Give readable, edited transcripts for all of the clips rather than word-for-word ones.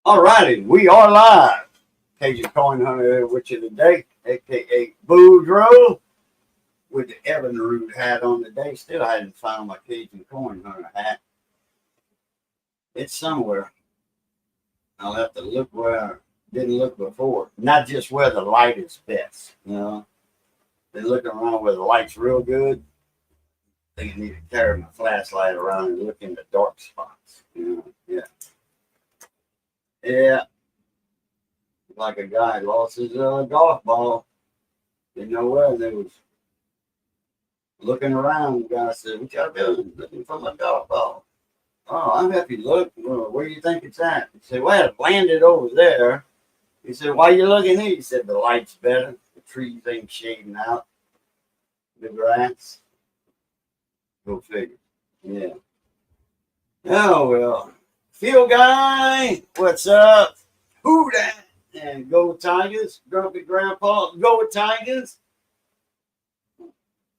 All righty, we are live. Cajun Coin Hunter here with you today, aka Boudreaux, with the Evan Root hat on today. Still hadn't found my Cajun Coin Hunter hat. It's somewhere. I'll have to look where I didn't look before. Not just where the light is best, you know. Been looking around where the light's real good. I think I need to carry my flashlight around and look in the dark spots. You know, yeah. Yeah. Like a guy lost his golf ball. Didn't know where, and they was looking around. The guy said, "What y'all doing?" "Looking for my golf ball." "Oh, I'm happy. Look, well, where do you think it's at?" He said, "Well, it landed over there." He said, "Why you looking here?" He said, "The light's better. The trees ain't shading out the grass." Go figure. Yeah. Oh well. Field guy, what's up? Who that? And go Tigers. Grumpy Grandpa, go Tigers.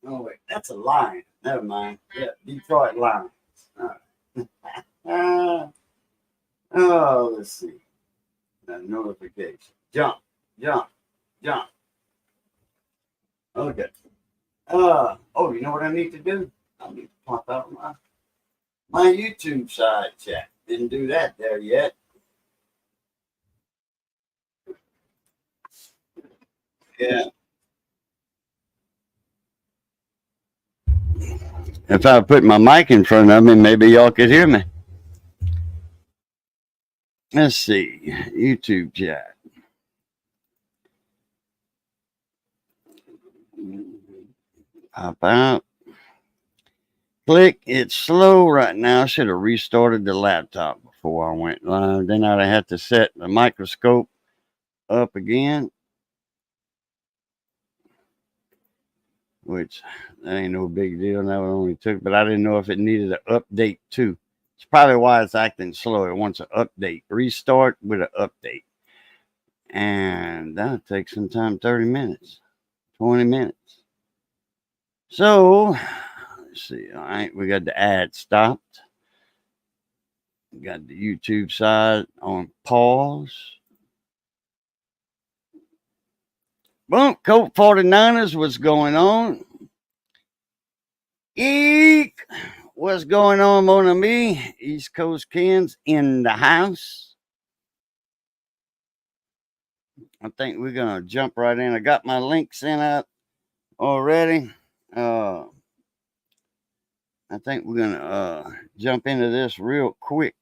Oh wait, that's a lion. Never mind. Yeah, Detroit Lions. All right. Oh, let's see. That notification. Jump, jump, jump. Okay. Oh, you know what I need to do? I need to pop out my YouTube side chat. Didn't do that there yet. Yeah. If I put my mic in front of me, maybe y'all could hear me. Let's see. YouTube chat. Pop out. Click. It's slow right now. I should have restarted the laptop before I went live. Then I'd have to set the microscope up again, which that ain't no big deal. That one only took, but I didn't know if it needed an update too. It's probably why it's acting slow. It wants an update. Restart with an update. And that'll take some time, 30 minutes, 20 minutes. So, let's see. All right, we got the ad stopped. We got the YouTube side on pause. Boom, Colt 49ers, what's going on? Eek, what's going on, mon ami? East Coast Kens in the house. I think we're going to jump right in. I got my link sent out already. I think we're going to jump into this real quick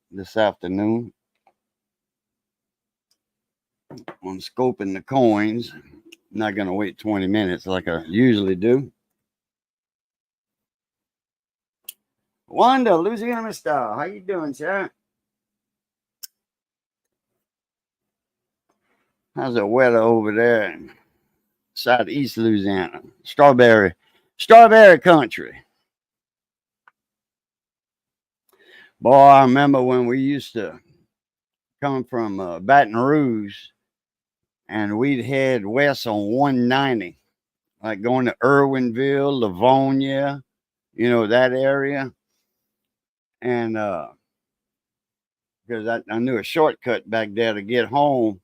this afternoon on scoping the coins. I'm not going to wait 20 minutes like I usually do. Wanda, Louisiana style. How you doing, sir? How's the weather over there in southeast Louisiana? Strawberry country. Boy, I remember when we used to come from Baton Rouge and we'd head west on 190, like going to Irwinville, Livonia, you know, that area. And because I knew a shortcut back there to get home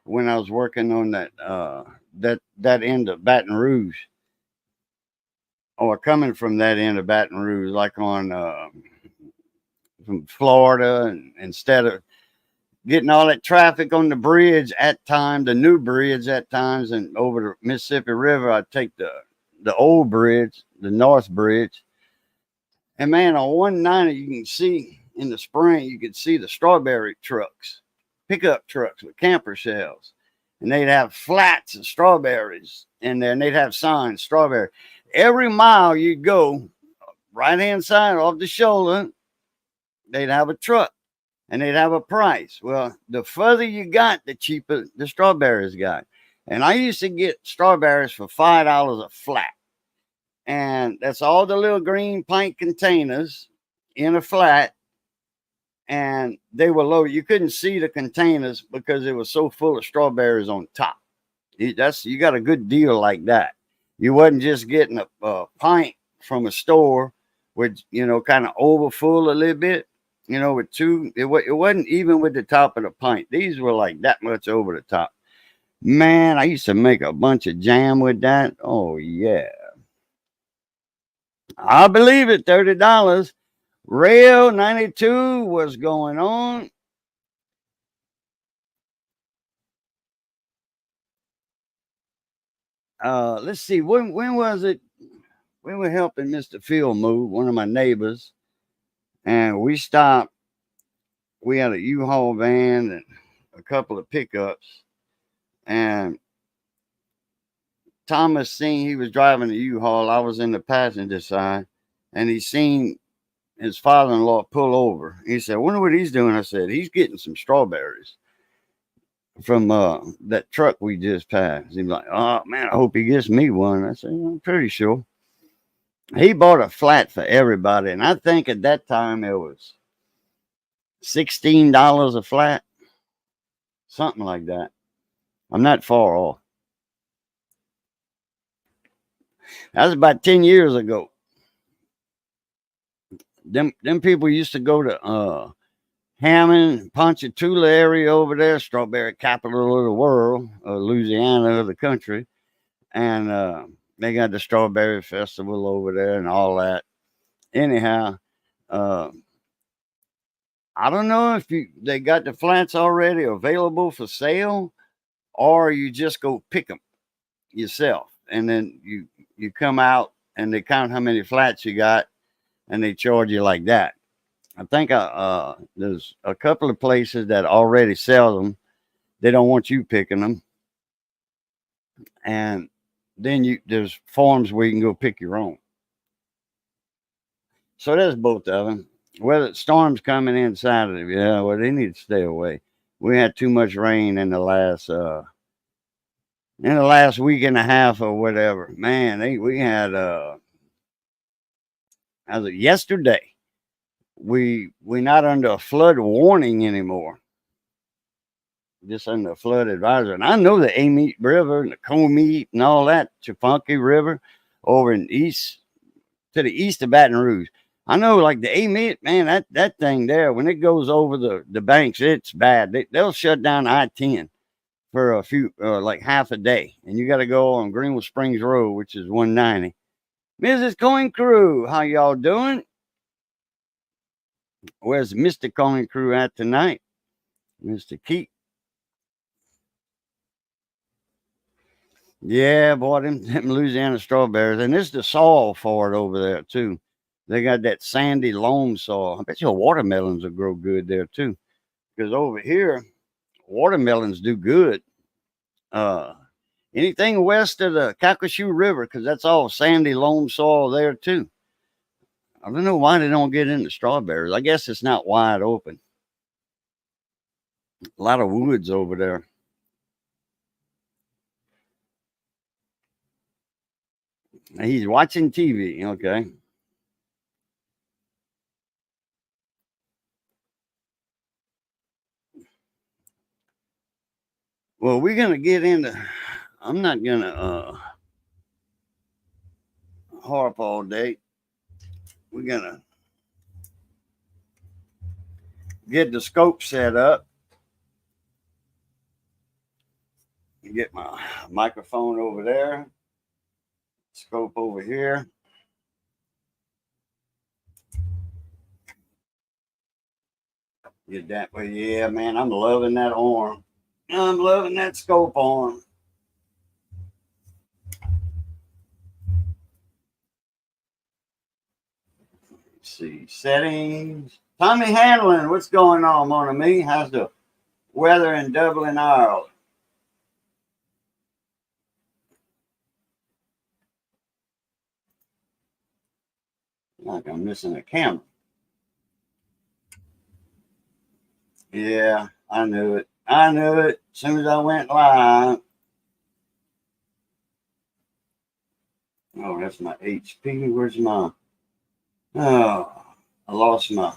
when I was working on that end of Baton Rouge, or coming from that end of Baton Rouge, like on from Florida, and instead of getting all that traffic on the bridge at times, the new bridge at times, and over the Mississippi River, I'd take the old bridge, the North Bridge. And man, on 190, you can see in the spring, you could see the strawberry trucks, pickup trucks with camper shells. And they'd have flats of strawberries in there, and they'd have signs, strawberry. Every mile you'd go, right hand side off the shoulder, they'd have a truck and they'd have a price. Well, the further you got, the cheaper the strawberries got. And I used to get strawberries for $5 a flat. And that's all the little green pint containers in a flat. And they were low. You couldn't see the containers because it was so full of strawberries on top. You got a good deal like that. You wasn't just getting a pint from a store, which, you know, kind of overfull a little bit. you know, with two. It wasn't even with the top of the pint. These were like that much over the top. Man, I used to make a bunch of jam with that. Oh yeah, I believe it. $30. Rail 92 was going on. Let's see. When was it? We were helping Mr. Phil move, one of my neighbors, and we stopped. We had a U-Haul van and a couple of pickups, and Thomas seen he was driving the U-Haul. I was in the passenger side, and he seen his father-in-law pull over. He said, "I wonder what he's doing." I said, "He's getting some strawberries from that truck we just passed." He's like, "Oh man, I hope he gets me one." I said, "I'm pretty sure." He bought a flat for everybody, and I think at that time it was $16 a flat, something like that. I'm not far off. That was about 10 years ago. Them people used to go to Hammond, Ponchatoula area over there, strawberry capital of the world, Louisiana of the country, and they got the strawberry festival over there and all that. Anyhow, uh, I don't know if they got the flats already available for sale, or you just go pick them yourself, and then you come out and they count how many flats you got, and they charge you like that. I think there's a couple of places that already sell them. They don't want you picking them, and then there's farms where you can go pick your own. So there's both of them. Whether storms coming in Saturday, yeah, well they need to stay away. We had too much rain in the last week and a half or whatever. Man, we had as of yesterday, we not under a flood warning anymore, just under a flood advisory. And I know the Amite River and the Comite and all that, Chifunky River over in east to the east of Baton Rouge. I know, like the Amite, man, that thing there, when it goes over the banks, it's bad. They'll shut down I-10 for a few, like half a day, and you got to go on Greenwood Springs Road, which is 190. Mrs. Coin Crew, how y'all doing? Where's Mr. Coin Crew at tonight? Mr. Keith. Yeah, boy, them Louisiana strawberries. And this is the soil for it over there, too. They got that sandy loam soil. I bet your watermelons will grow good there, too. Because over here, watermelons do good. Uh, Anything west of the Calcasieu River, because that's all sandy loam soil there, too. I don't know why they don't get into strawberries. I guess it's not wide open. A lot of woods over there. He's watching TV. Okay. Well, we're gonna get into. I'm not gonna harp all day. We're gonna get the scope set up. Get my microphone over there. Scope over here. Get that way. Yeah, man, I'm loving that arm. I'm loving that scope arm. Let's see settings. Tommy Handling, what's going on, mon ami? How's the weather in Dublin, Ireland? Like I'm missing a camera. Yeah, I knew it. I knew it. As soon as I went live. Oh, that's my HP. Where's my? Oh, I lost my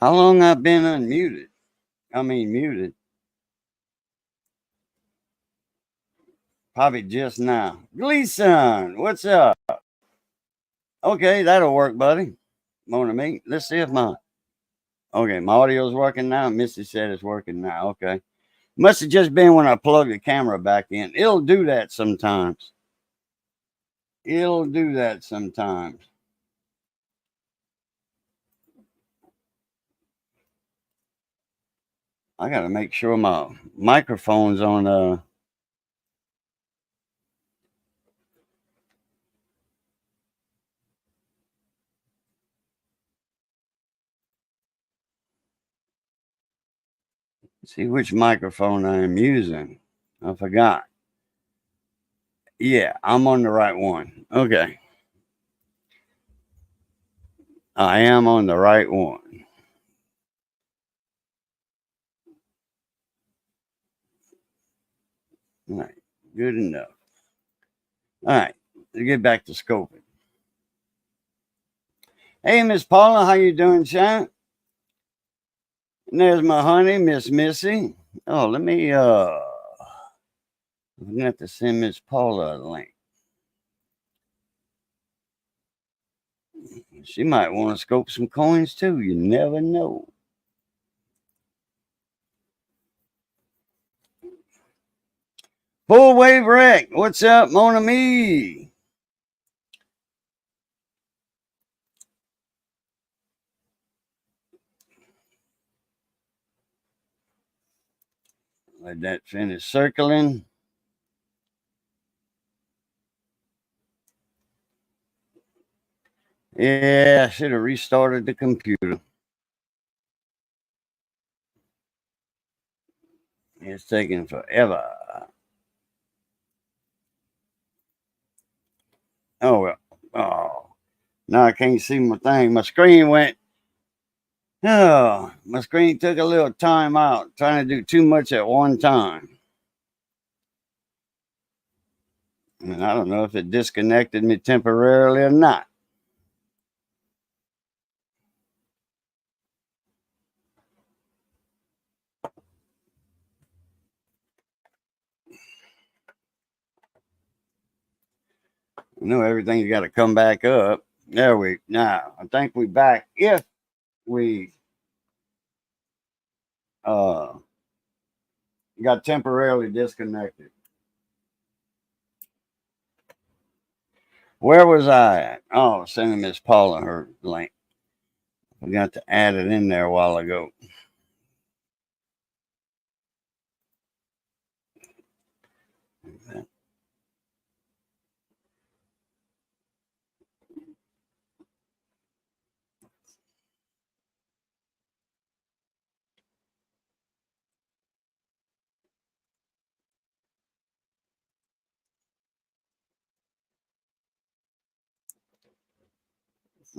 How long I've been unmuted? I mean, muted. Probably just now. Gleason, what's up? Okay, that'll work, buddy. Morning, me. Let's see if my audio's working now. Missy said it's working now. Okay. Must have just been when I plugged the camera back in. It'll do that sometimes. It'll do that sometimes. I gotta make sure my microphone's on see which microphone I am using. I forgot. Yeah, I'm on the right one. Okay. I am on the right one. All right. Good enough. All right. Let's get back to scoping. Hey, Miss Paula, how you doing, champ? And there's my honey, Miss Missy. Oh, let me I'm gonna have to send Miss Paula a link. She might want to scope some coins too. You never know. Full wave wreck. What's up, mon ami? Let that finish circling. Yeah, I should have restarted the computer. It's taking forever. Oh well. Oh, now I can't see my thing. My screen went. Oh, my screen took a little time out trying to do too much at one time. And I don't know if it disconnected me temporarily or not. I know everything's got to come back up. There we now. I think we back. If we uh got temporarily disconnected. Where was I at? Oh, sending Miss Paula her link. We got to add it in there a while ago.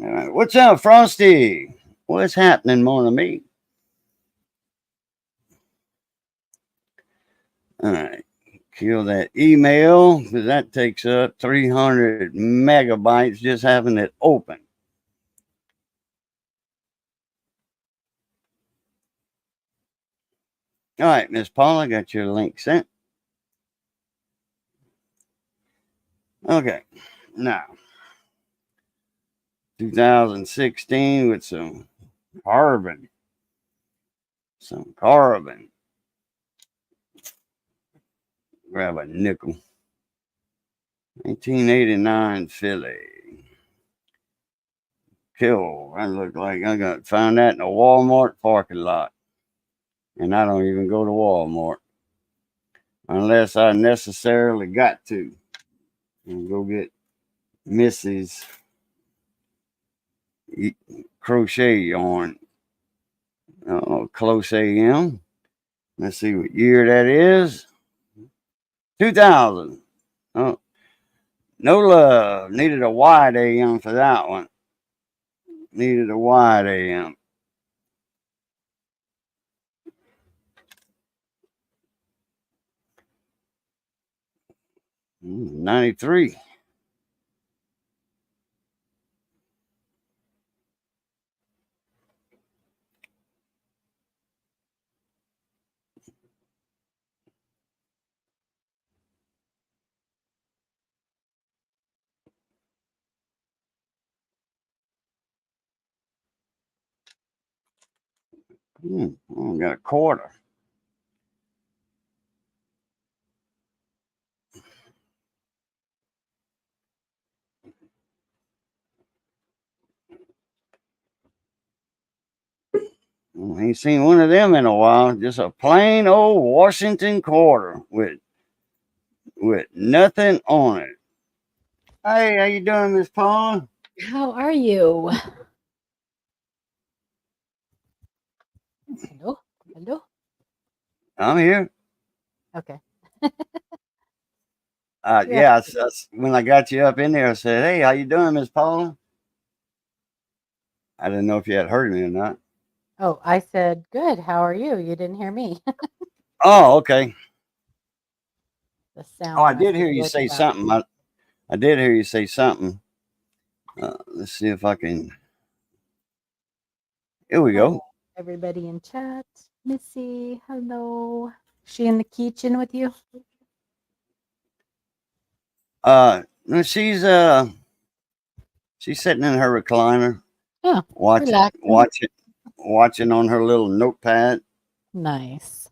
All right. What's up, Frosty? What's happening, mon ami? All right. Kill that email because that takes up 300 megabytes just having it open. All right, Miss Paula, got your link sent. Okay, now 2016 with some carbon. Grab a nickel. 1989 Philly. Kill. I look like I got found that in a Walmart parking lot. And I don't even go to Walmart unless I necessarily got to. And go get Missy's crochet yarn. Close AM. Let's see what year that is. 2000. Oh, no love. Needed a wide AM for that one. Needed a wide AM. 93. I got a quarter. Ain't seen one of them in a while. Just a plain old Washington quarter with nothing on it. Hey, how you doing, Miss Paula? How are you? Hello? Hello? I'm here. Okay. Yeah. Yeah, when I got you up in there, I said, "Hey, how you doing, Miss Paula?" I didn't know if you had heard me or not. Oh, I said, good. How are you? You didn't hear me. Oh, okay. The Oh, sound I must did have hear you say glitched out. something. I did hear you say something. Let's see if I can. Here we Hi, go. everybody in chat. Missy, hello. She in the kitchen with you? No, she's sitting in her recliner, Oh, watching relaxing. watching watching on her little notepad. Nice.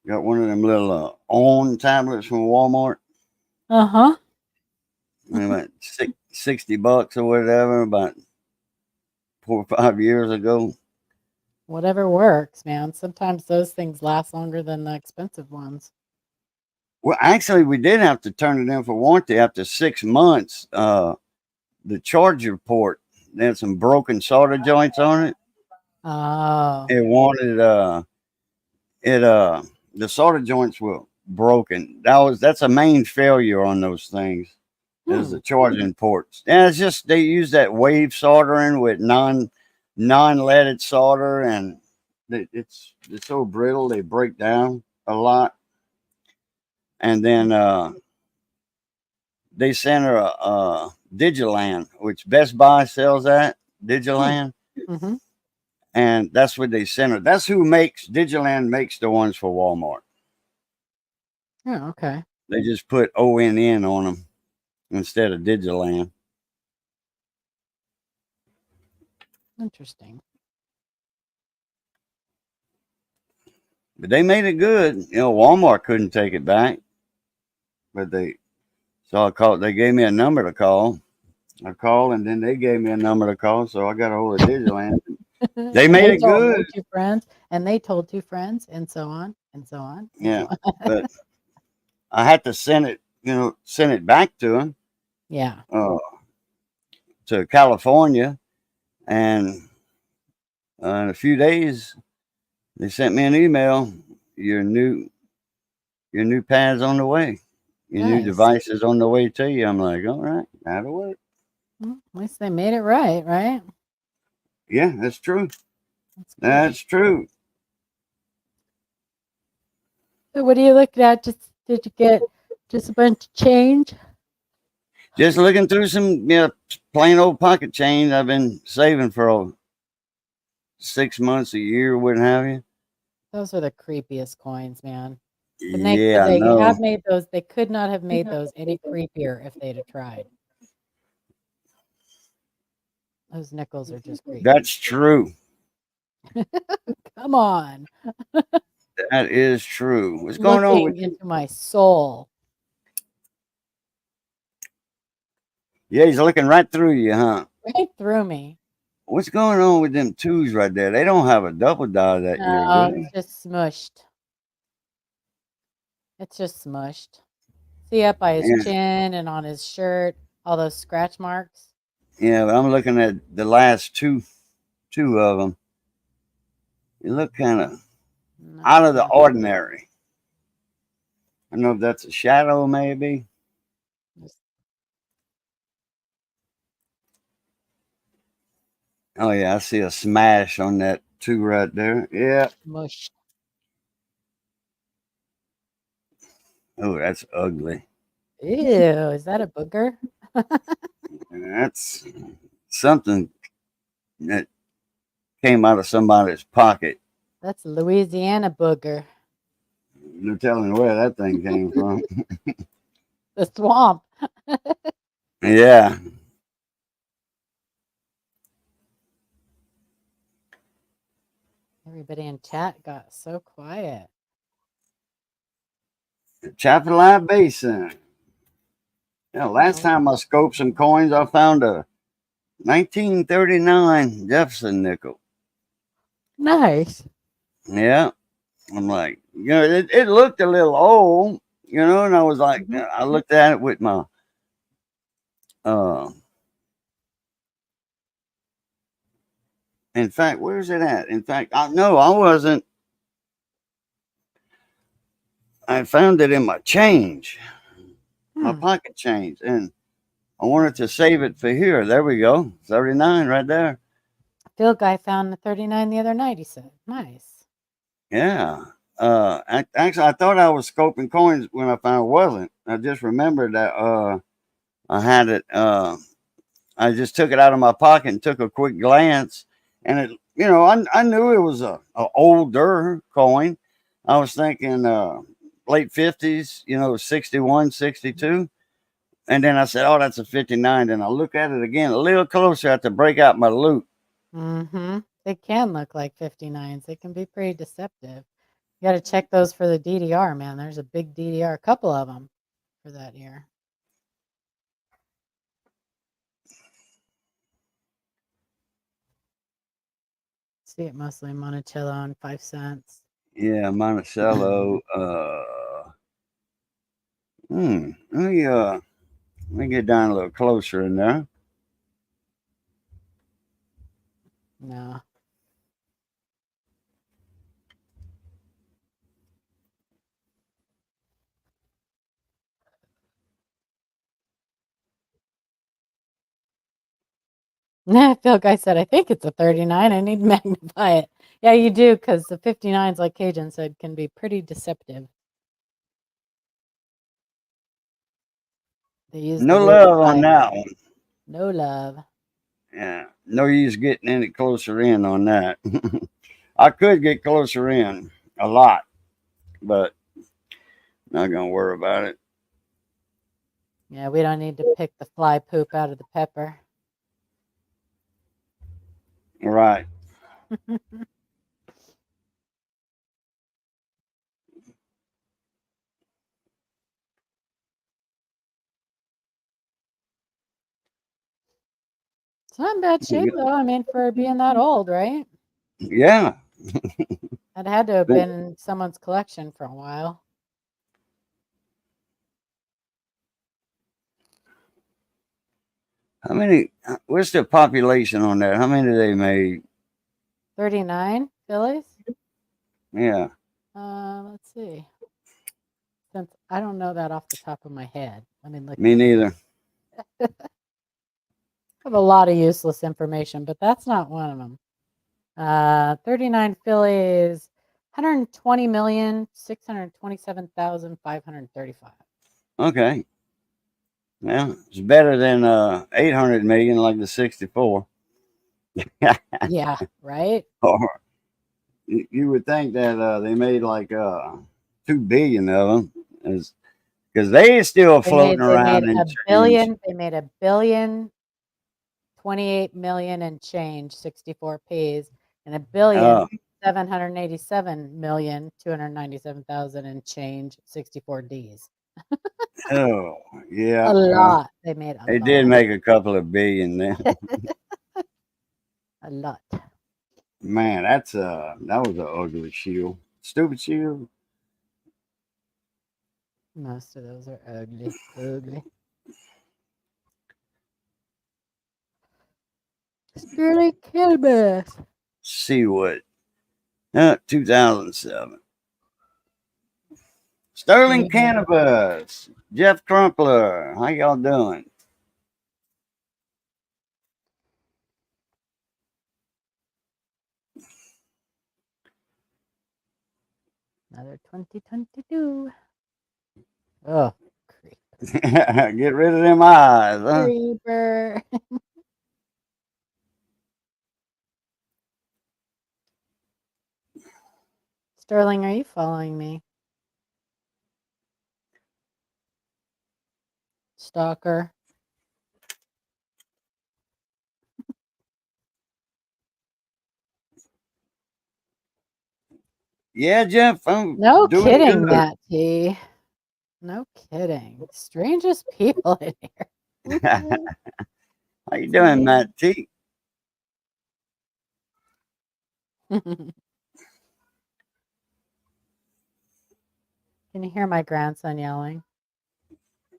Got one of them little on tablets from Walmart. Uh-huh. About $60 or whatever. About 4 or 5 years ago. Whatever works, man. Sometimes those things last longer than the expensive ones. Well, actually, we did have to turn it in for warranty after 6 months. The charger port, they had some broken solder joints on it. Oh. It wanted it the solder joints were broken. That's a main failure on those things. Is Hmm. the charging ports. Yeah, it's just they use that wave soldering with non-leaded solder, and it's so brittle they break down a lot. And then they sent her a Digiland, which Best Buy sells at Hmm. Digiland, Mm-hmm. and that's what they sent her. That's who makes Digiland makes the ones for Walmart. Oh, okay. They just put ONN on them instead of Digiland. Interesting. But they made it good. Walmart couldn't take it back, but so I called. They gave me a number to call. I called, and then they gave me a number to call. So I got a hold of Digiland. They And made they it told good. their 2 friends, and they told 2 friends, and so on, and so on, and so Yeah, on. but I had to send it back to them Yeah. uh, to California, and in a few days they sent me an email. Your new your new pad's on the way. Your new Nice. device is on the way to you. I'm like, all right, that'll work. At least they made it right, right? Yeah, that's true. That's good. That's true. So what are you looking at? Just did you get just a bunch of change? Just looking through some plain old pocket change I've been saving for 6 months, a year, wouldn't have you. Those are the creepiest coins, man. And Yeah, I they know. have made those. They could not have made those any creepier if they'd have tried. Those nickels are just creepy. That's true. Come on. That is true. What's going on with Looking you? into my soul. Yeah, he's looking right through you, huh? Right through me. What's going on with them twos right there? They don't have a double die that year, do No, they? it's just smushed. It's just smushed. See up by his Yeah, chin and on his shirt, all those scratch marks? yeah. But I'm looking at the last two of them. They look kind of out No, of the no. ordinary. I don't know if that's a shadow, maybe. Just Oh yeah, I see a smash on that two right there. Yeah. mush. Oh, that's ugly. Ew, is that a booger? That's something that came out of somebody's pocket. That's Louisiana booger. No telling where that thing came from. The swamp. Yeah. Everybody in chat got so quiet. Chapelai Basin. Yeah, last Oh, time I scoped some coins, I found a 1939 Jefferson nickel. nice. Yeah, I'm like, it looked a little old, and I was like, Mhm. I looked at it with my, uh, in fact, where's it at? In fact, I wasn't. I found it in my change, my Hmm. pocket change, and I wanted to save it for here. There we go, 39 right there. Phil guy found the 39 the other night, he said. Nice. Yeah. Actually, I thought I was scoping coins when I found it wasn't. I just remembered that I had it. I just took it out of my pocket and took a quick glance, and I knew it was a older coin. I was thinking late 50s, 61, 62. And then I said, oh, that's a 59. Then I look at it again a little closer. I had to break out my loop. Mm-hmm. They can look like 59s. They can be pretty deceptive. You got to check those for the DDR, man. There's a big DDR, a couple of them for that year. See it mostly Monticello and 5 cents. Yeah, Monticello. Let me get down a little closer in there. No. Phil guy said, I think it's a 39. I need to magnify it. Yeah, you do, because the 59s, like Cajun said, can be pretty deceptive. They use the No word love on that hybrid. one. No love. Yeah, no use getting any closer in on that. I could get closer in a lot, but not gonna worry about it. Yeah, we don't need to pick the fly poop out of the pepper. Right. It's not in bad shape, though. I mean, for being that old, right? Yeah. It had to have been in someone's collection for a while. How many? What's the population on that? How many they made? 39 Phillies? Yeah. Let's see. Since I don't know that off the top of my head. Let me look Me at it. neither. I have a lot of useless information, but that's not one of them. 39 Phillies, 120,627,535. Okay. Well, it's better than 800 million like the 64. Yeah, right? Or you would think that they made like 2 billion of them, because they still floating They made around in a change. billion. They made a billion, 28 million and change, 64 Ps, and a billion, Oh, 787,297,000 and change, 64 Ds. oh, A yeah. lot. They made a They did lot. make a couple of billion then. A lot. Man, that was an ugly shield. Stupid shield. Most of those are ugly. Ugly. Sterling cannabis. See what? 2007. Sterling Yeah. Cannabis. Jeff Crumpler. How y'all doing? Another 2022. Oh, creep. Get rid of them eyes, huh? Creeper. Sterling, are you following me? Stalker. Yeah, Jeff, I'm No doing kidding, good. Matt T. No kidding. Strangest people in here. How you doing, Matt T? Can you hear my grandson yelling?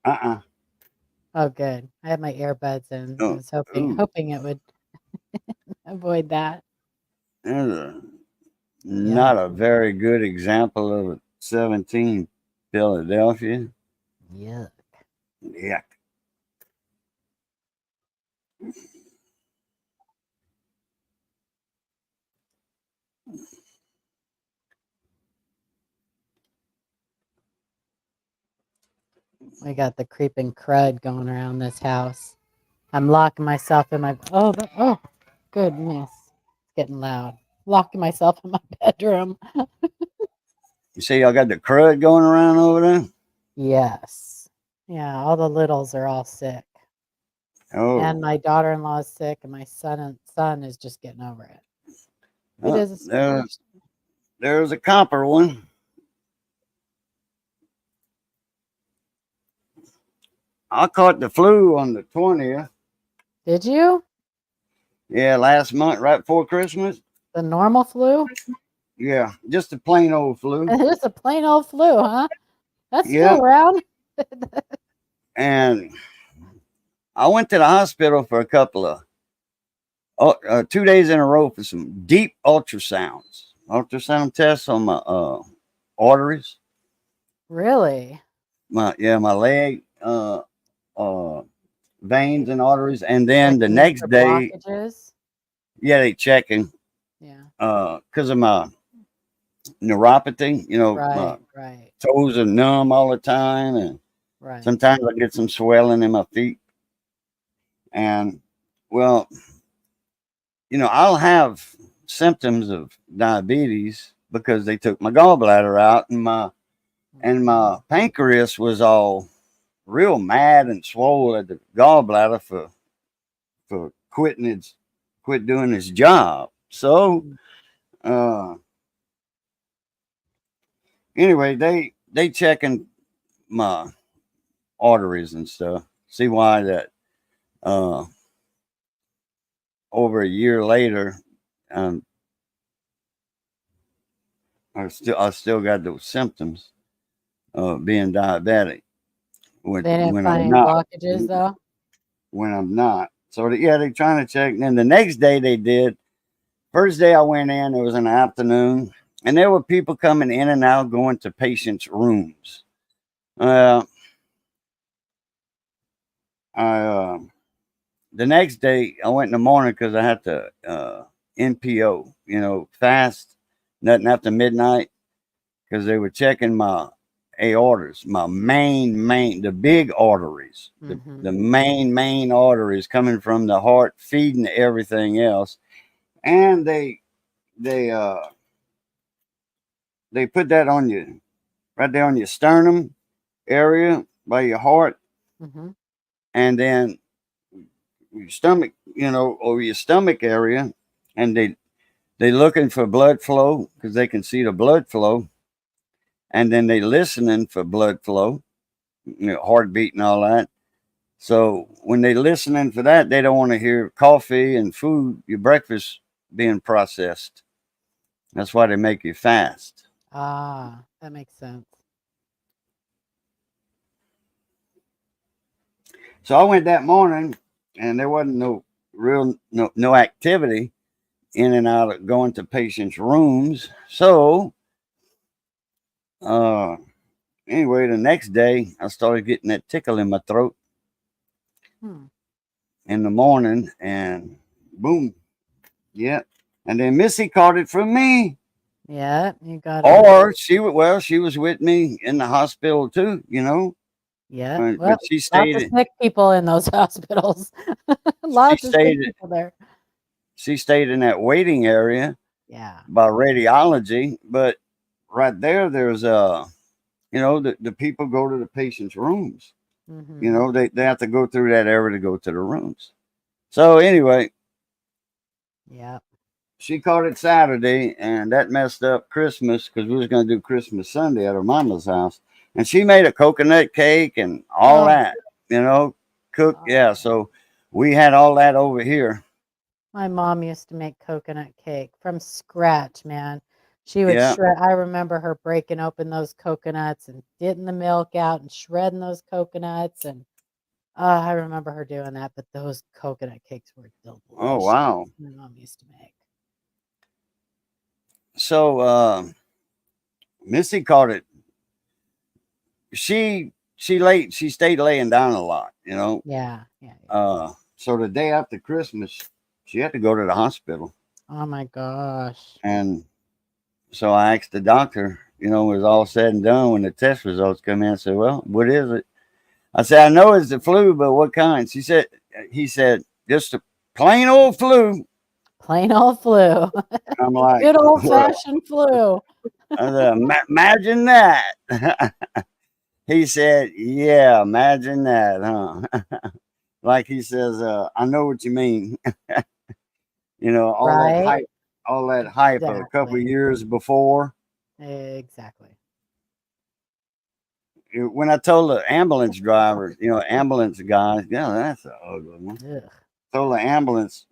Uh-uh. Oh, good. I had my earbuds in. I Oh, was hoping ooh, hoping it would avoid that. there's a, Yeah. not a very good example of a 17 Philadelphia. Yeah. Yeah. We got the creeping crud going around this house. I'm locking myself in my oh goodness. It's getting loud. Locking myself in my bedroom. You see, y'all got the crud going around over there? Yes. Yeah, all the littles are all sick. And Oh, my daughter-in-law is sick and my son is just getting over it. It is a there, scary. there's a copper one. I caught the flu on the 20th. Did you? Yeah, last month, right before Christmas. The normal flu? Yeah, just a plain old flu. Just a plain old flu, huh? That's still Yep. around. And I went to the hospital for a couple of 2 days in a row for some deep ultrasound tests on my arteries, Really? my leg uh, veins and arteries, and then the Checking it next for day, blockages? yeah, they checking Yeah. because of my neuropathy. You know, my Right, right, toes are numb all the time, and right. sometimes I get some swelling in my feet. And well, I'll have symptoms of diabetes because they took my gallbladder out, and my Mhm. pancreas was all real mad and swole at the gallbladder for quit doing its job. So Mm. uh, anyway, they checking my arteries and stuff, see why that uh, over a year later, um, I still got those symptoms of being diabetic when They didn't when I'm find any not. blockages though? When I'm not. So yeah, they trying to check. And then the next day they did. First day I went in, it was in the afternoon, and there were people coming in and out, going to patients' rooms. Uh, I the next day I went in the morning because I had to NPO, fast, nothing after midnight, because they were checking my aortas, my the big arteries, the Mhm. main arteries coming from the heart, feeding everything else, and they uh they put that on you right there on your sternum area by your heart, Mhm. and then your stomach, over your stomach area, and they looking for blood flow because they can see the blood flow, and then they listening for blood flow, heartbeat and all that. So when they listening for that, they don't want to hear coffee and food, your breakfast being processed. That's why they make you fast. Ah, that makes sense. So I went that morning, and there wasn't no activity in and out of going to patients' rooms. So uh, anyway, the next day I started getting that tickle in my throat Hmm. in the morning, and boom, yeah. And then Missy caught it from me, Yeah, you got it. or she was with me in the hospital too, Yeah. Well, but she lots of stayed sick people in those hospitals. she Lots of sick stayed people there. she stayed in that waiting area Yeah. by radiology, but right there's the people go to the patient's rooms. Mhm. They have to go through that area to go to the rooms. So anyway, Yeah. she caught it Saturday, and that messed up Christmas because we was gonna do Christmas Sunday at her mama's house, and she made a coconut cake and all Oh, that, you know, cooked. Yeah, oh. so we had all that over here. My mom used to make coconut cake from scratch, man. She would Yeah. shred. I remember her breaking open those coconuts and getting the milk out and shredding those coconuts. And I remember her doing that. But those coconut cakes were Oh delicious. wow. My mom used to make. So Missy caught it. She stayed laying down a lot, you know. Yeah, yeah, yeah. So the day after Christmas, she had to go to the hospital, Oh my gosh. and so I asked the doctor, you know, when it was all said and done, when the test results come in, I said, "Well, what is it?" I said, "I know it's the flu, but what kind?" He said, "Just a plain old flu." Plain old flu. I'm like, Good old "Well," fashioned flu. I said, Imagine that." He said, "Yeah, imagine that, huh?" Like he says, "I know what you mean." You know, Right? all that hype a couple of Exactly. years before. Exactly. When I told the ambulance drivers, you know, ambulance guys, yeah, that's an ugly one. Ugh. Told the ambulance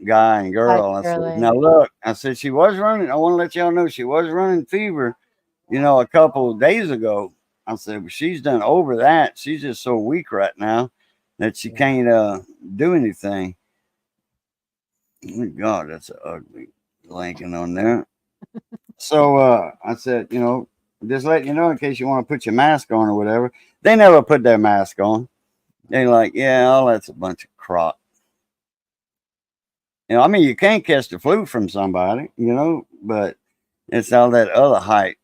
guy and Hi, girl, I said, Shirley. now look, I said, she was running. I want to let y'all know she was running fever, you know, a couple of days ago. I said, well, she's done over that. She's just so weak right now that she Yeah. can't do anything. Oh, God, that's an ugly Lincoln on there. So I said, you know, just letting you know in case you want to put your mask on or whatever. They never put their mask on. They like, yeah, all that's a bunch of crap. You know, I mean, you can't catch the flu from somebody, you know, but it's all that other hype.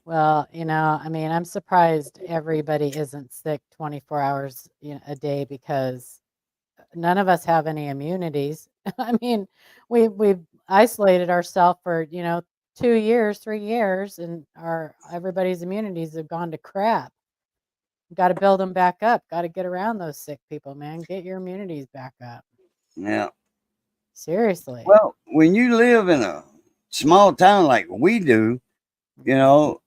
Well, I mean, I'm surprised everybody isn't sick 24 hours, a day because none of us have any immunities. I mean, we've isolated ourselves for, 2 years, 3 years, and our everybody's immunities have gone to crap. Got to build them back up. Got to get around those sick people, man. Get your immunities back up. Yeah. Seriously. Well, when you live in a small town like we do, you Mhm. know,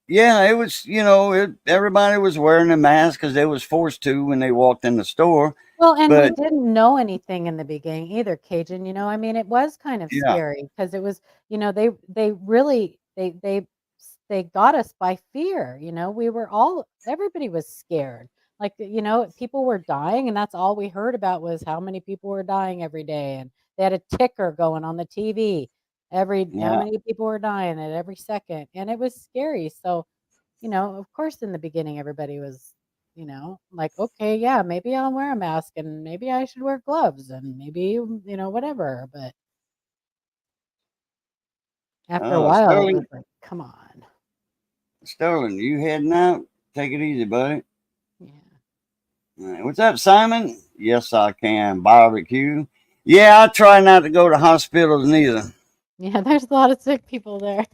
yeah, it was, you know, everybody was wearing a mask because they was forced to when they walked in the store. Well, and we But didn't know anything in the beginning either, Cajun, I mean, it was kind of yeah, scary because it was, they really they got us by fear, we were all everybody was scared. Like, people were dying and that's all we heard about was how many people were dying every day and they had a ticker going on the TV. Every how yeah. many people were dying at every second and it was scary. So, of course, in the beginning, everybody was, like, okay, yeah, maybe I'll wear a mask and maybe I should wear gloves and maybe, whatever. But after a while, it was Sterling, like, come on. Sterling, you heading out? Take it easy, buddy. Yeah. What's up, Simon? Yes, I can. Barbecue. Yeah, I try not to go to hospitals neither. Yeah, there's a lot of sick people there.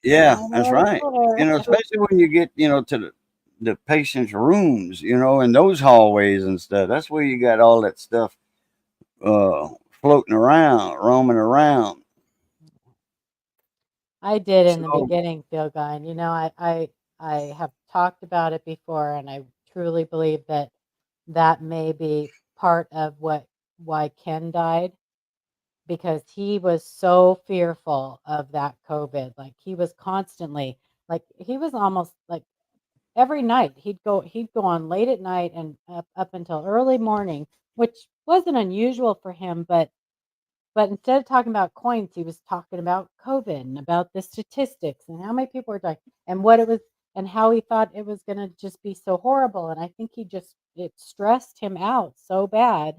Yeah, I that's know it's right. You know, there. especially when you get, you know, to the patient's rooms, you know, in those hallways and stuff. That's where you got all that stuff floating around, roaming around. I did in the So, beginning feel guy. And I have talked about it before and I truly believe that that may be part of why Ken died because he was so fearful of that COVID. Like he was constantly like he was almost like every night he'd go on late at night and up until early morning, which wasn't unusual for him, but instead of talking about coins, he was talking about COVID and about the statistics and how many people were dying and what it was and how he thought it was going to just be so horrible. And I think it stressed him out so bad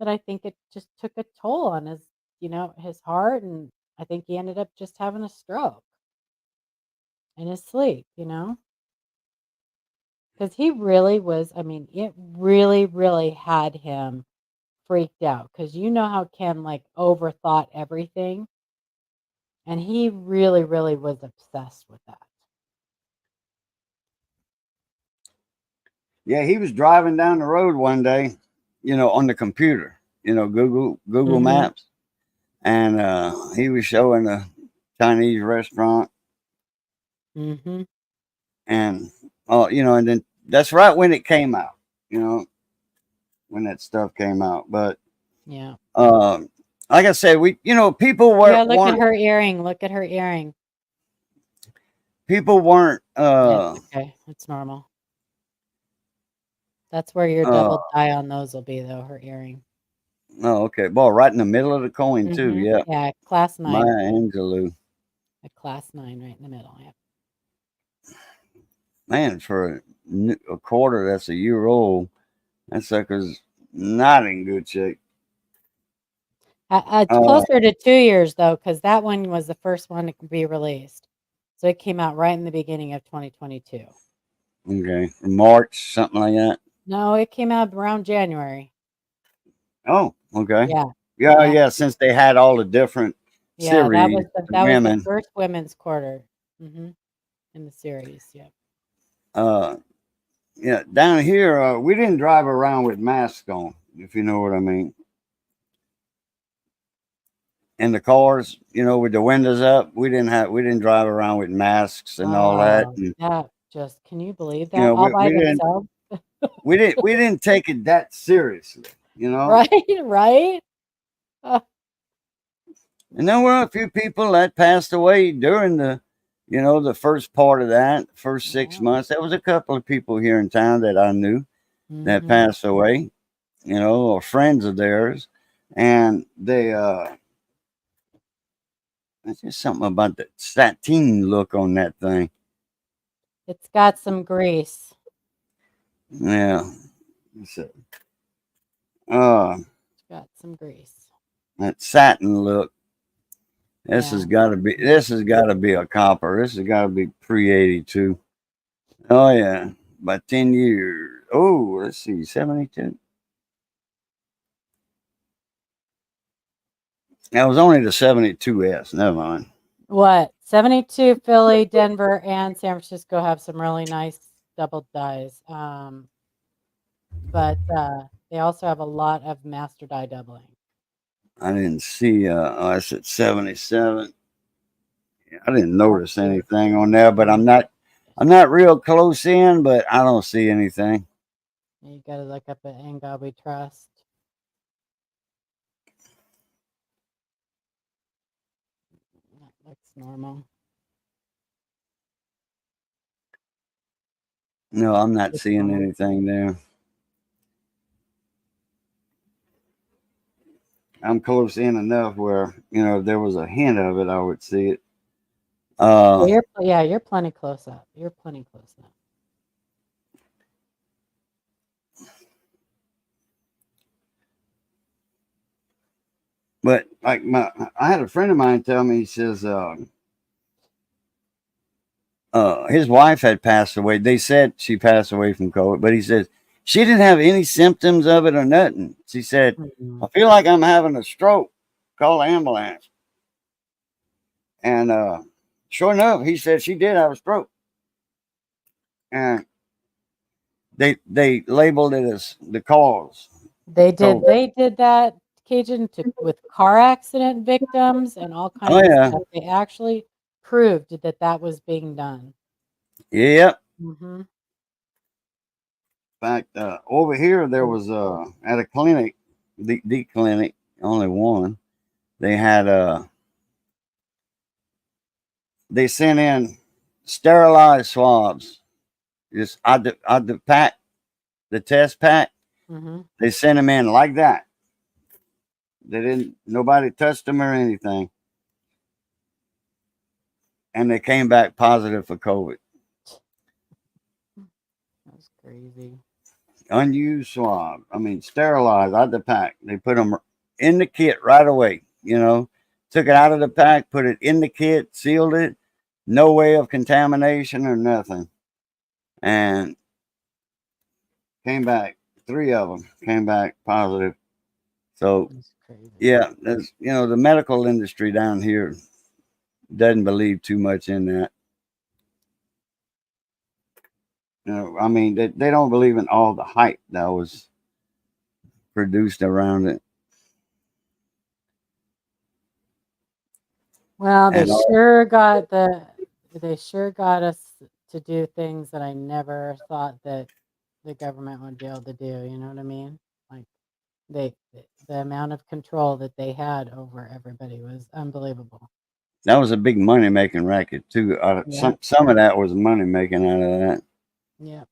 that I think it just took a toll on his heart. And I think he ended up just having a stroke in his sleep. Because he really was, I mean, it really, really had him freaked out. Because you know how Ken like overthought everything. And he really, really was obsessed with that. yeah, he was driving down the road one day on the computer, Google Mm-hmm. Maps, and he was showing a Chinese restaurant, Mm-hmm. and and then that's right when it came out, you know, when that stuff came out. But Yeah. um, like I said, people You gotta look at weren't her earring. Look at her earring. people weren't It's okay. It's normal. That's where your uh double die on those will be, though. Her earring. oh, okay, boy, right in the middle of the coin too. Mm-hmm. Yeah, Yeah, class Maya 9. Angelou. A class 9 right in the middle. Yeah. Man, for a quarter that's a year old, that sucker's not in good shape. It's Uh, closer to 2 years though, because that one was the first one to be released. So it came out right in the beginning of 2022. okay, March, something like that. No, it came out around January. Oh, okay. Yeah, Yeah, yeah, yeah, since they had all the different yeah. That series, was the the that was the women, first women's quarter. Hmm. In the series. Yeah. uh, yeah, down here, we didn't drive around with masks on, if you know what I mean. In the cars, with the windows up, we didn't drive around with masks and all that. Oh, And, that just can you believe that all we by didn't, themselves? we didn't take it that seriously, you know. Right, right. Uh, And there were a few people that passed away during the first part of that, first six yeah. months. There was a couple of people here in town that I knew that Hmm. passed away, or friends of theirs. And it's just something about the sateen look on that thing. It's got some grease. Yeah. So, uh, It's got some grease. that satin look. Yeah. This has got to be a copper. This has got to be pre-82. Oh yeah, about 10 years. Oh, let's see, 72. That was only the 72S. Never mind. What? 72 Philly, Denver, and San Francisco have some really nice double dies. But they also have a lot of master die doubling. I didn't see. I said 77. I didn't Not notice sure. anything on there, but Yeah. I'm not real close in, but I don't see anything. You got to look up at In God We Trust. That looks normal. No, I'm not Looks seeing normal. anything there. I'm close in enough where if there was a hint of it, I would see it. Yeah, Uh, you're plenty close up. You're plenty close up. but like I had a friend of mine tell me. He says his wife had passed away. They said she passed away from COVID, but he says she didn't have any symptoms of it or nothing. She said, Mhm. I feel like I'm having a stroke. Call the ambulance. And sure enough, he said she did have a stroke. And they labeled it as the cause. COVID. They did that, Cajun, with car accident victims and all Oh, kinds of yeah. stuff. They actually proved that that was being done. Yep. Hmm. In fact, over here, there was at a clinic, the clinic, only one, they had they sent in sterilized swabs. Just out the pack, the test pack, Hmm. they sent them in like that. They didn't. Nobody touched them or anything, and they came back positive for COVID. That's crazy. Unused swab. I mean, sterilized out the pack. They put them in the kit right away. Took it out of the pack, put it in the kit, sealed it. No way of contamination or nothing, and came back. Three of them came back positive. So That's crazy. yeah, that's the medical industry down here doesn't believe too much in that. I mean, they don't believe in all the hype that was produced around it. Well, they And sure got us to do things that I never thought that the government would be able to do. You know what I mean? Like the amount of control that they had over everybody was unbelievable. that was a big money making racket too. Yep. Some of that was money making out of that. Yep.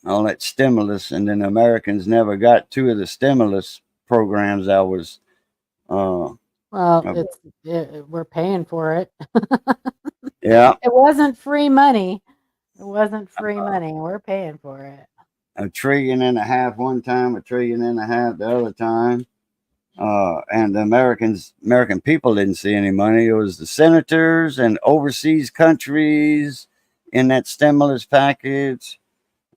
All that stimulus, and then Americans never got two of the stimulus programs that was. Well, Uh, we're paying for it. yeah, It wasn't free money. It wasn't free money. We're paying for it. $1.5 trillion one time, $1.5 trillion the other time. And the American people didn't see any money. It was the senators and overseas countries in that stimulus package,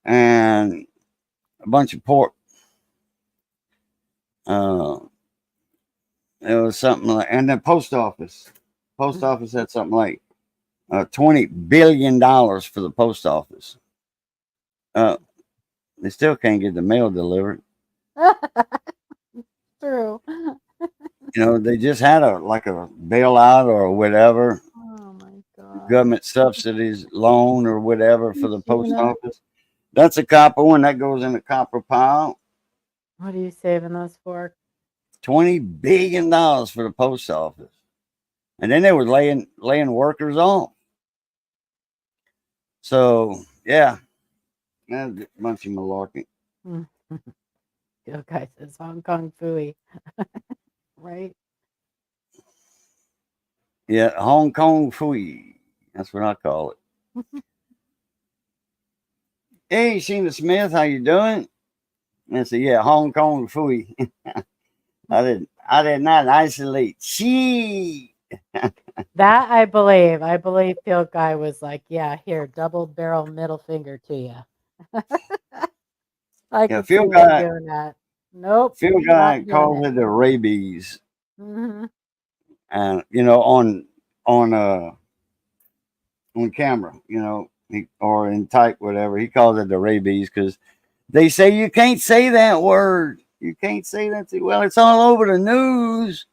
and a bunch of pork. Uh, it was something like, and the post office. Post office had something like $20 billion for the post office. They still can't get the mail delivered. True. They just had a bailout or whatever, Oh my god. government subsidies, loan or whatever You for the saving post those? office. That's a copper one that goes in the copper pile. What are you saving those for? $20 billion for the post office, and then they were laying workers off. So yeah, that's a bunch of malarkey. Bill Guy says Hong Kong Fooey. Right? Yeah, Hong Kong Fooey. That's what I call it. Hey, Sheena Smith, how you doing? And I said, yeah, Hong Kong Fooey. I did not isolate. She. That I believe. I believe Bill Guy was like, yeah, here, double barrel middle finger to you. I Yeah, could see him doing that. Nope, Phil not Guy doing calls it. it the rabies, Hmm. and on on camera, or in type, whatever, he calls it the rabies because they say you can't say that word. You can't say that. Well, it's all over the news.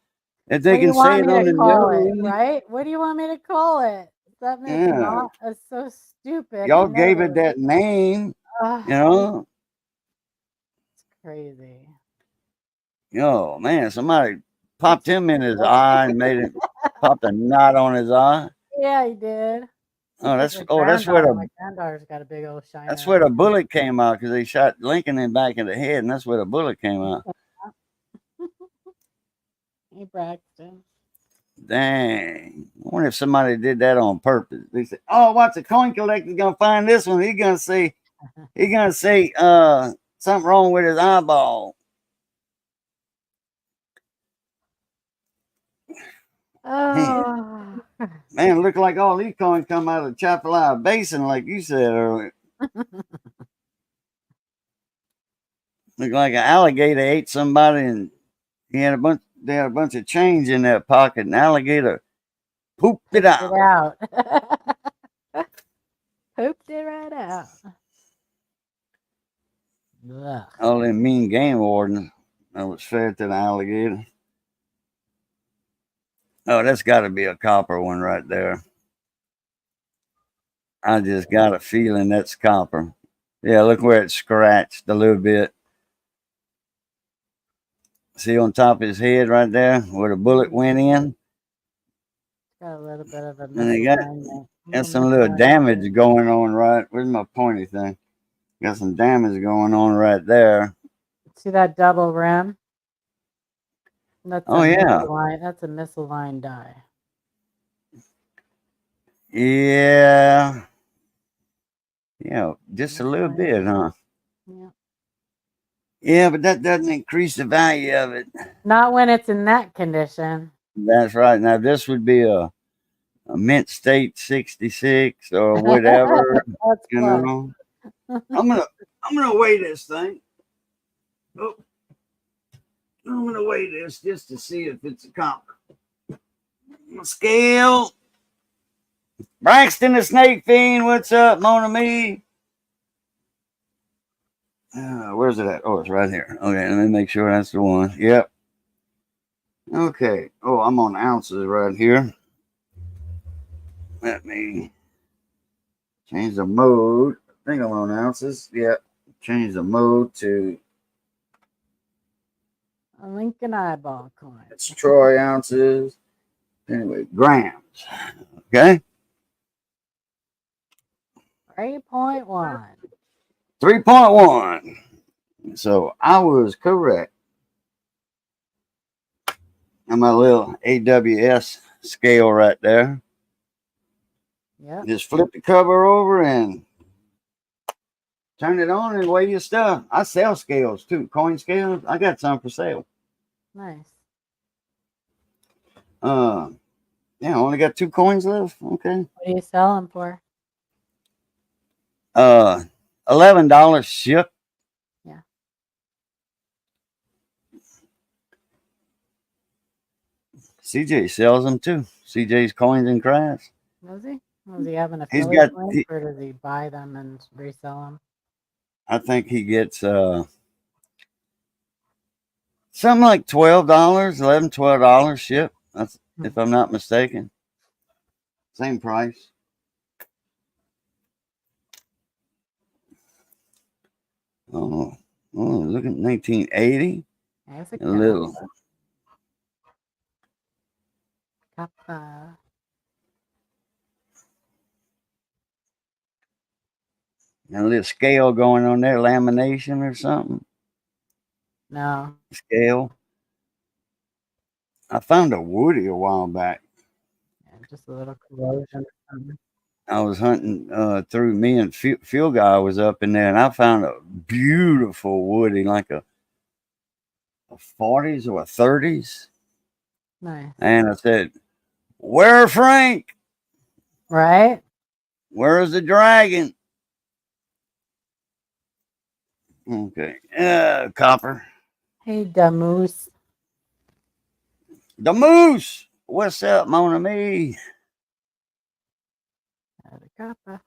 If they What do can you say want it me on to the call it, news, right? What do you want me to call it? Something that's yeah, not so stupid. I y'all gave never it would. that name, Ugh, you know. it's crazy. Oh man, somebody It's popped him in his ridiculous. eye and made it popped a knot on his eye. Yeah, he did. Oh, It's like that's my oh, granddaughter. My granddaughter's got a big old that's shiner where on the bullet came out because they shot Lincoln in back in the head, and that's where the bullet came out. her. Hey, Braxton. Dang, I wonder if somebody did that on purpose. They said, "Oh, what's a coin collector gonna find this one? He's gonna say something wrong with his eyeball." Oh. Man, look like all these coins come out of Chapala Basin, like you said earlier. Look like an alligator ate somebody, and they had a bunch of change in their pocket, and alligator pooped it Pooped it out. out. Pooped it right out. Ugh. All them mean game wardens that was fed to the alligator. Oh, that's got to be a copper one right there. I just got a feeling that's copper. Yeah, look where it's scratched a little bit. See on top of his head right there where the bullet went in? Got a little bit of a And they got, misalignment. got some little damage going on right. Where's my pointy thing? Got some damage going on right there. See that double rim? That's Oh, a yeah. misaligned. That's a misaligned die. Yeah. Yeah, just a little Misaligned bit, die. huh? Yeah. Yeah, but that doesn't increase the value of it. Not when it's in that condition. That's right. Now, this would be a mint state 66 or whatever, That's you close. know. I'm gonna weigh this thing. Oh, I'm gonna weigh this just to see if it's a copper. Scale. Braxton the Snake Fiend, what's up, Mona Me? Where's it at? Oh, it's right here. Okay, let me make sure that's the one. Yep. Okay. Oh, I'm on ounces right here. Let me change the mode. I think I'm on ounces. Yep. Change the mode to A Lincoln eyeball coin. it's troy ounces. Anyway, grams. Okay. 3.1. 3.1. So I was correct. On my little AWS scale right there. Yep. Just flip the cover over and turn it on and weigh your stuff. I sell scales too, coin scales. I got some for sale. Nice. Uh, yeah, I only got 2 coins left. Okay. What do you sell them for? Uh, $11 ship. Yeah. CJ sells them too. CJ's Coins and Crafts. Does he? Does he have an He's affiliate got. link, or does he buy them and resell them? I think he gets something like $12, $11, $12 ship. That's if I'm not mistaken. Same price. Oh, look at 1980. There's a A little. Kappa. A little scale going on there, lamination or something. No. Scale. I found a Woody a while back. Yeah, just a little corrosion or something. I was hunting through me and Fuel Guy was up in there, and I found a beautiful Woody, like a 40s or a 30s. Nice. And I said, "Where Frank? Right? Where's the dragon?" Okay. Copper. Hey, Damoose. The moose. What's up, mon ami? The Kappa.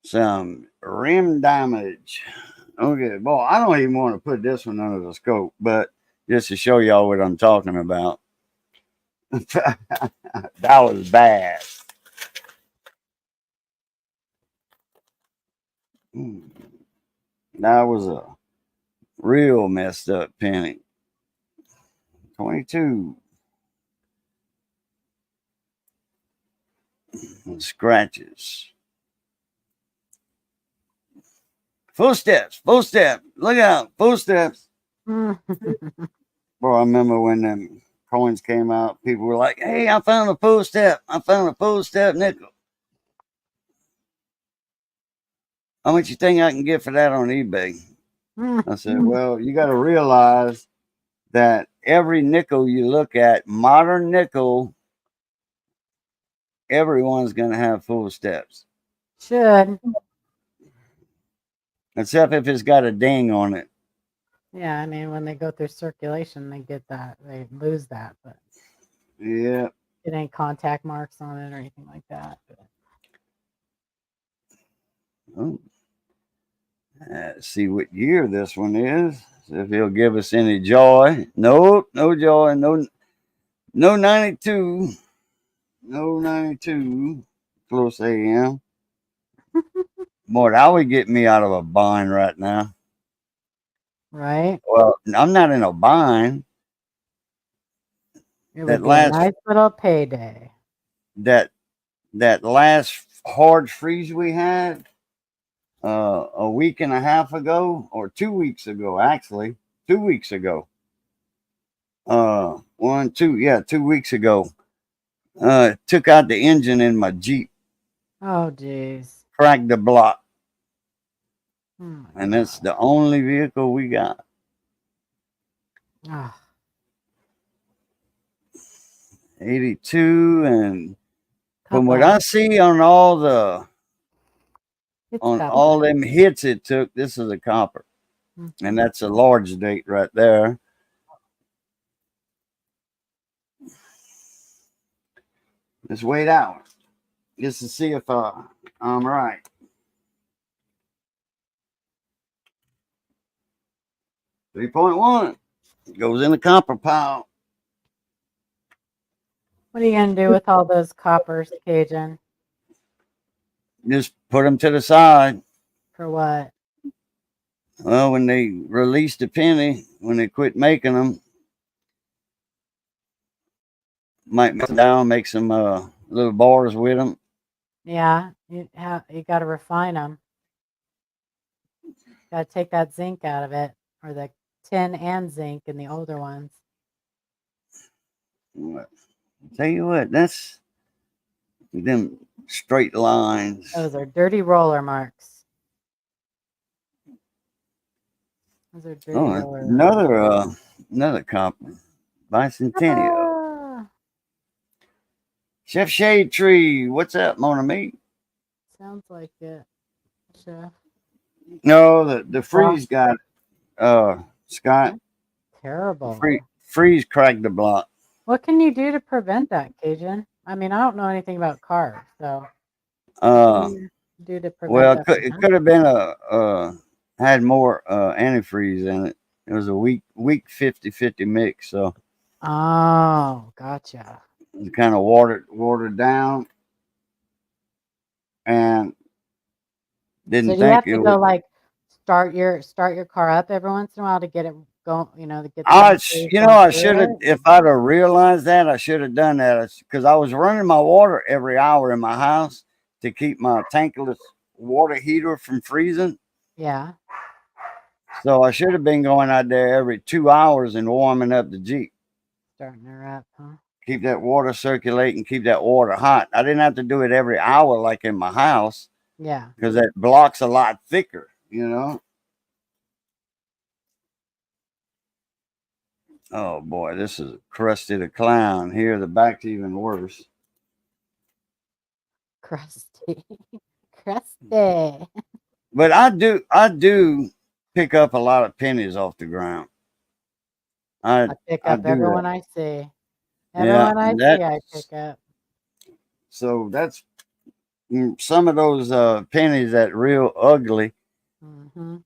Some rim damage. Okay, boy, I don't even want to put this one under the scope, but just to show y'all what I'm talking about. That was bad. That was a real messed up penny. 22 scratches. Full steps, full step. Look out, full steps. Bro, I remember when them coins came out, people were like, "Hey, I found a full step. I found a full step nickel. How much you think I can get for that on eBay?" I said, "Well, you got to realize that every nickel you look at, modern nickel, everyone's going to have full steps. Should. Except if it's got a ding on it. Yeah, I mean, when they go through circulation, they get that. They lose that, but yeah, it ain't contact marks on it or anything like that. But. Oh. See what year this one is. See if he'll give us any joy. No, no joy. No, no 92. No 92. Close AM. Boy, that would get me out of a bind right now. Right? Well, I'm not in a bind. It would be a nice little payday. That last hard freeze we had a week and a half ago, or 2 weeks ago, actually. 2 weeks ago. 2 weeks ago. Took out the engine in my Jeep. Oh, jeez. Cracked the block. Oh, and that's the only vehicle we got. Oh. 82, and from what I see on all the It's On copper. all them hits it took, this is a copper. Mhm. And that's a large date right there. Let's wait out just to see if I'm right. $3.1 goes in the copper pile. What are you gonna do with all those coppers, Cajun? Just put them to the side. For what? Well, when they released the penny, when they quit making them, might melt down, make some little bars with them. Yeah, you got to refine them. Got to take that zinc out of it, or the tin and zinc in the older ones. Tell you what, that's them straight lines. Those are dirty roller marks. Those are dirty Oh, roller marks. another copper bicentennial. Ah, Chef Shade Tree, what's up, Mona Me? sounds like it, Chef. No, the Wow, freeze got Scott. terrible. Freeze cracked the block. What can you do to prevent that, Cajun? I mean, I don't know anything about cars, so what do Uh, you do to prevent well, that from it could happening? have been had more antifreeze in it. It was a weak 50-50 mix, so Oh, gotcha. it kind of watered down, and So didn't do you think have it to go would. like start your car up every once in a while to get it going, to get the antifreeze going I through should have, it? if I'd have realized that, I should have done that because I was running my water every hour in my house to keep my tankless water heater from freezing. Yeah, So I should have been going out there every 2 hours and warming up the Jeep. starting her up, huh? Keep that water circulating, keep that water hot. I didn't have to do it every hour like in my house Yeah. because that block's a lot thicker. Oh boy, this is crusty the clown. Here, the back's even worse. Crusty. Crusty. But I do pick up a lot of pennies off the ground. I I pick I up do that. everyone I see. Yeah, Everyone I and see, I pick that's up. so that's some of those pennies that real ugly. Hmm.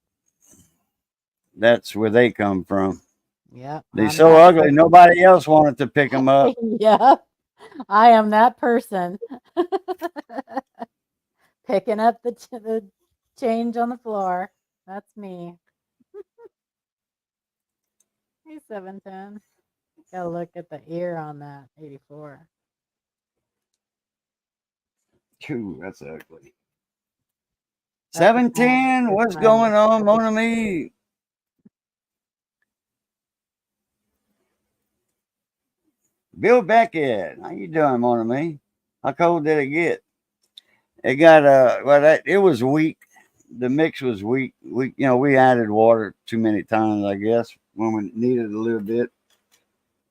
That's where they come from. Yep, They I'm so that ugly, person. nobody else wanted to pick them up. Yep, I am that person. Picking up the change on the floor. That's me. Hey, 710. Gotta look at the ear on that 84. Phew, that's ugly. That's a fan. 710, It's what's my going on, mon ami? Bill Beckett, how you doing, mon ami? How cold did it get? It got well, that it was weak. The mix was weak. We added water too many times, I guess, when we needed a little bit.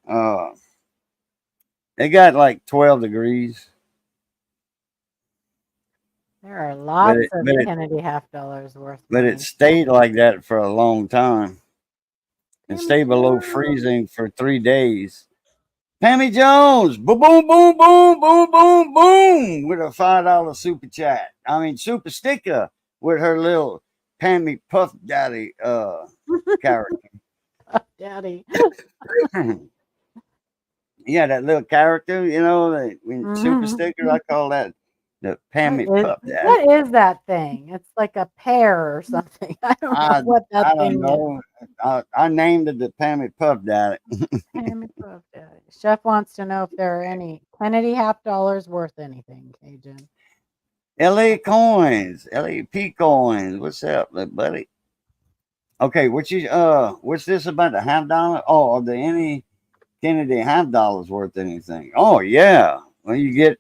Uh, it got like 12 degrees, There are but lots it of but it Kennedy half dollars worth but it mine. stayed like that for a long time. It Pammy stayed below Jones. freezing for 3 days. Pammy Jones, boom, boom, boom, boom, boom, boom, boom, with a $5 super chat. I mean, super sticker with her little Pammy Puff Daddy character. Daddy. Yeah, that little character, super Hmm. sticker. I call that the What Pammy is Puff Daddy. what is that thing? It's like a pear or something. I don't know I what that I don't thing is. know. I named it the Pammy Puff Daddy. Pammy Puff Daddy. Chef wants to know if there are any Kennedy half dollars worth anything, Cajun. LA coins, LAP coins. What's up, little buddy? Okay, what's this about the half dollar? Oh, are there any Kennedy half dollars worth anything? Oh yeah. Well, you get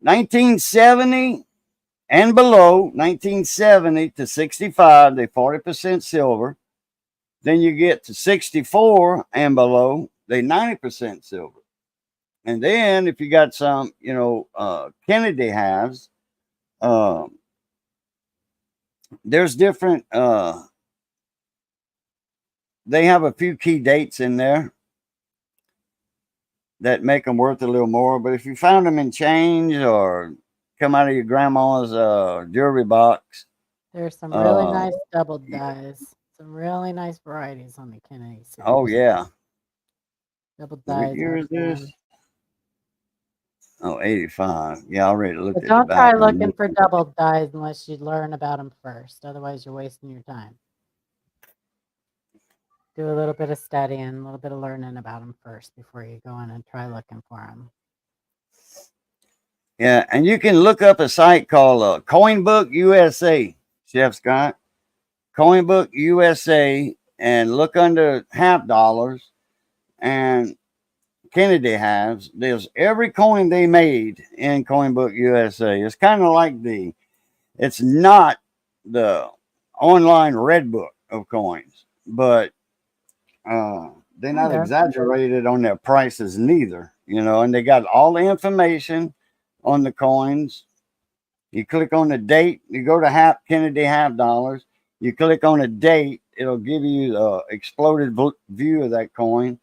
1970 and below, 1970 to 65, they 40% silver. Then you get to 64 and below, they 90% silver. And then if you got some, Kennedy halves, there's different. They have a few key dates in there that make them worth a little more. But if you found them in change or come out of your grandma's jewelry box, There's some really uh, nice double dyes. Some really nice varieties on the Kennedy series. oh yeah. Double What dyes. year is this? aprons. Oh, 85. Yeah, I already looked But at the don't try back on looking this. for double dyes unless you learn about them first. Otherwise, you're wasting your time. Do a little bit of studying, a little bit of learning about them first before you go in and try looking for them. Yeah, and you can look up a site called Coinbook USA, Chef Scott. Coinbook USA, and look under half dollars and Kennedy halves. There's every coin they made in Coinbook USA. It's kind of like it's not the online red book of coins, but they're not Okay. exaggerated on their prices neither, and they got all the information on the coins. You click on the date, you go to Kennedy half dollars, you click on a date, it'll give you the exploded view of that coin.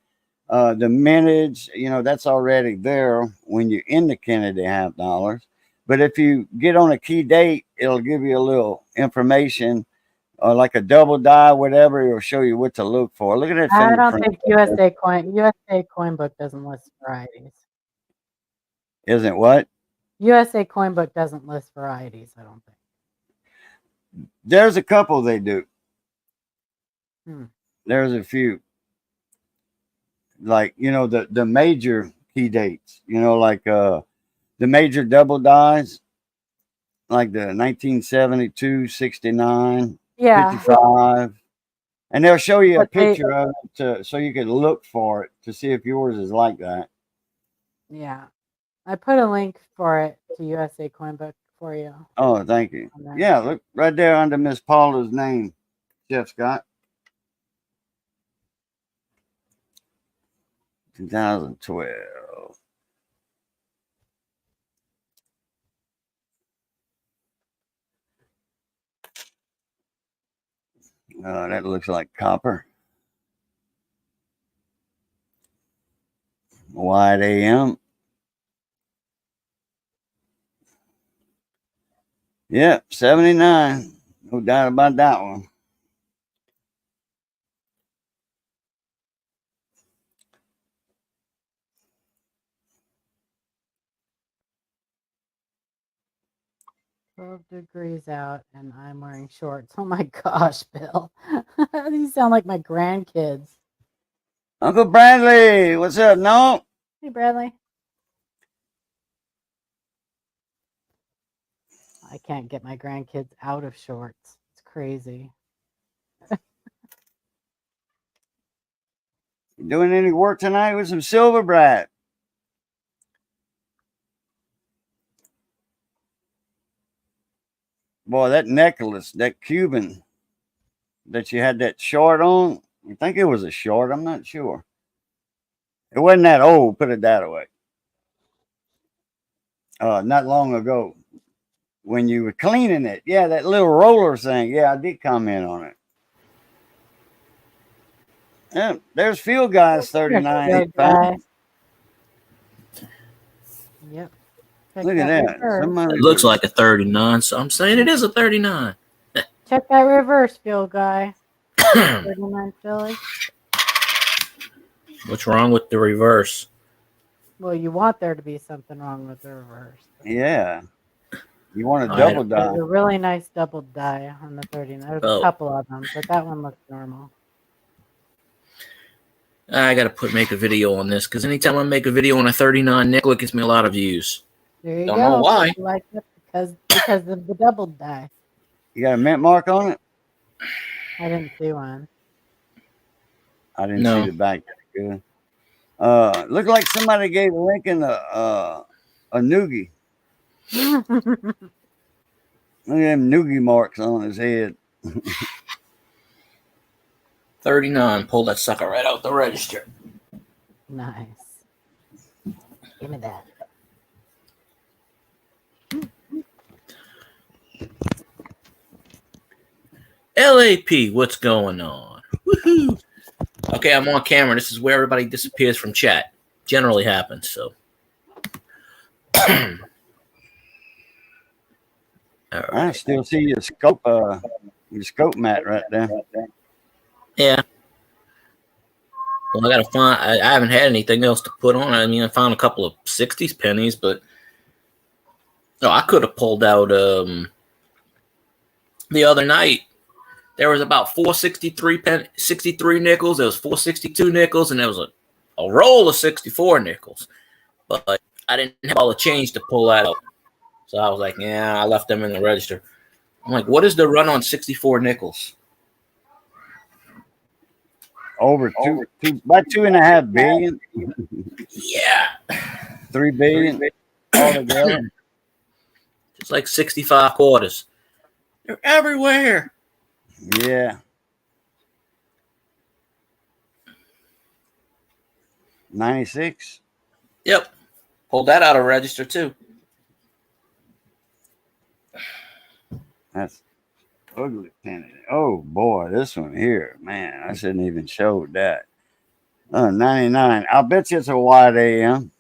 The mintage, that's already there when you're in the Kennedy half dollars. But if you get on a key date, it'll give you a little information, like a double die, whatever. It'll show you what to look for. Look at that I don't fingerprint. think USA Coin Book doesn't list varieties. Isn't what? USA Coin Book doesn't list varieties, I don't think. There's a couple they do. Hmm. There's a few. Like, the major key dates, like the major double dies, like the 1972, 69, Yeah. 55. And they'll show you a But picture of it so you can look for it to see if yours is like that. Yeah. I put a link for it to USA Coin Book for you. Oh, thank you. Yeah, look right there under Miss Paula's name, Chef Scott. 2012. That looks like copper. White AM. Yep, 79. No doubt about that one. "12 degrees out and I'm wearing shorts." Oh my gosh, Bill. These sound like my grandkids. Uncle Bradley, what's up? No? Hey, Bradley. I can't get my grandkids out of shorts. It's crazy. You doing any work tonight with some silver, Brad? Boy, that necklace, that Cuban that you had that short on, I think it was a short. I'm not sure. It wasn't that old, put it that way. Not long ago when you were cleaning it. Yeah, that little roller thing. Yeah, I did comment on it. Yeah, there's Field Guys 39.85. Yep. Look at that. It looks like a 39, so I'm saying it is a 39. Check that reverse, Field Guy. 39 Philly. What's wrong with the reverse? Well, you want there to be something wrong with the reverse. Yeah. You want a double die. There's a really nice double die on the 39. There's a couple of them, but that one looks normal. I got to make a video on this because anytime I make a video on a 39 nickel, it gets me a lot of views. There you Don't go. know why. I like it because of the double die. You got a mint mark on it? I didn't see one. I didn't see the back. Good. Looked like somebody gave Lincoln a noogie. Look at them noogie marks on his head. 39. Pull that sucker right out the register. Nice. Give me that. LAP, what's going on? Woohoo! Okay, I'm on camera. This is where everybody disappears from chat. Generally happens, so. All I right. still see your scope mat right there. Yeah. Well, I gotta find. I haven't had anything else to put on. I mean, I found a couple of '60s pennies, but no, I could have pulled out. The other night there was about 63 nickels. There was 462 nickels, and there was a roll of 64 nickels. But I didn't have all the change to pull that out, so I was like, yeah, I left them in the register. I'm like, what is the run on 64 nickels? Over about 2.5 billion. Yeah, 3 billion altogether. it's like 65 quarters. They're everywhere. Yeah. 96. Yep. Pulled that out of register too. That's ugly penny. Oh boy, this one here, man, I shouldn't even showed that. 99. I'll bet you it's a wide AM.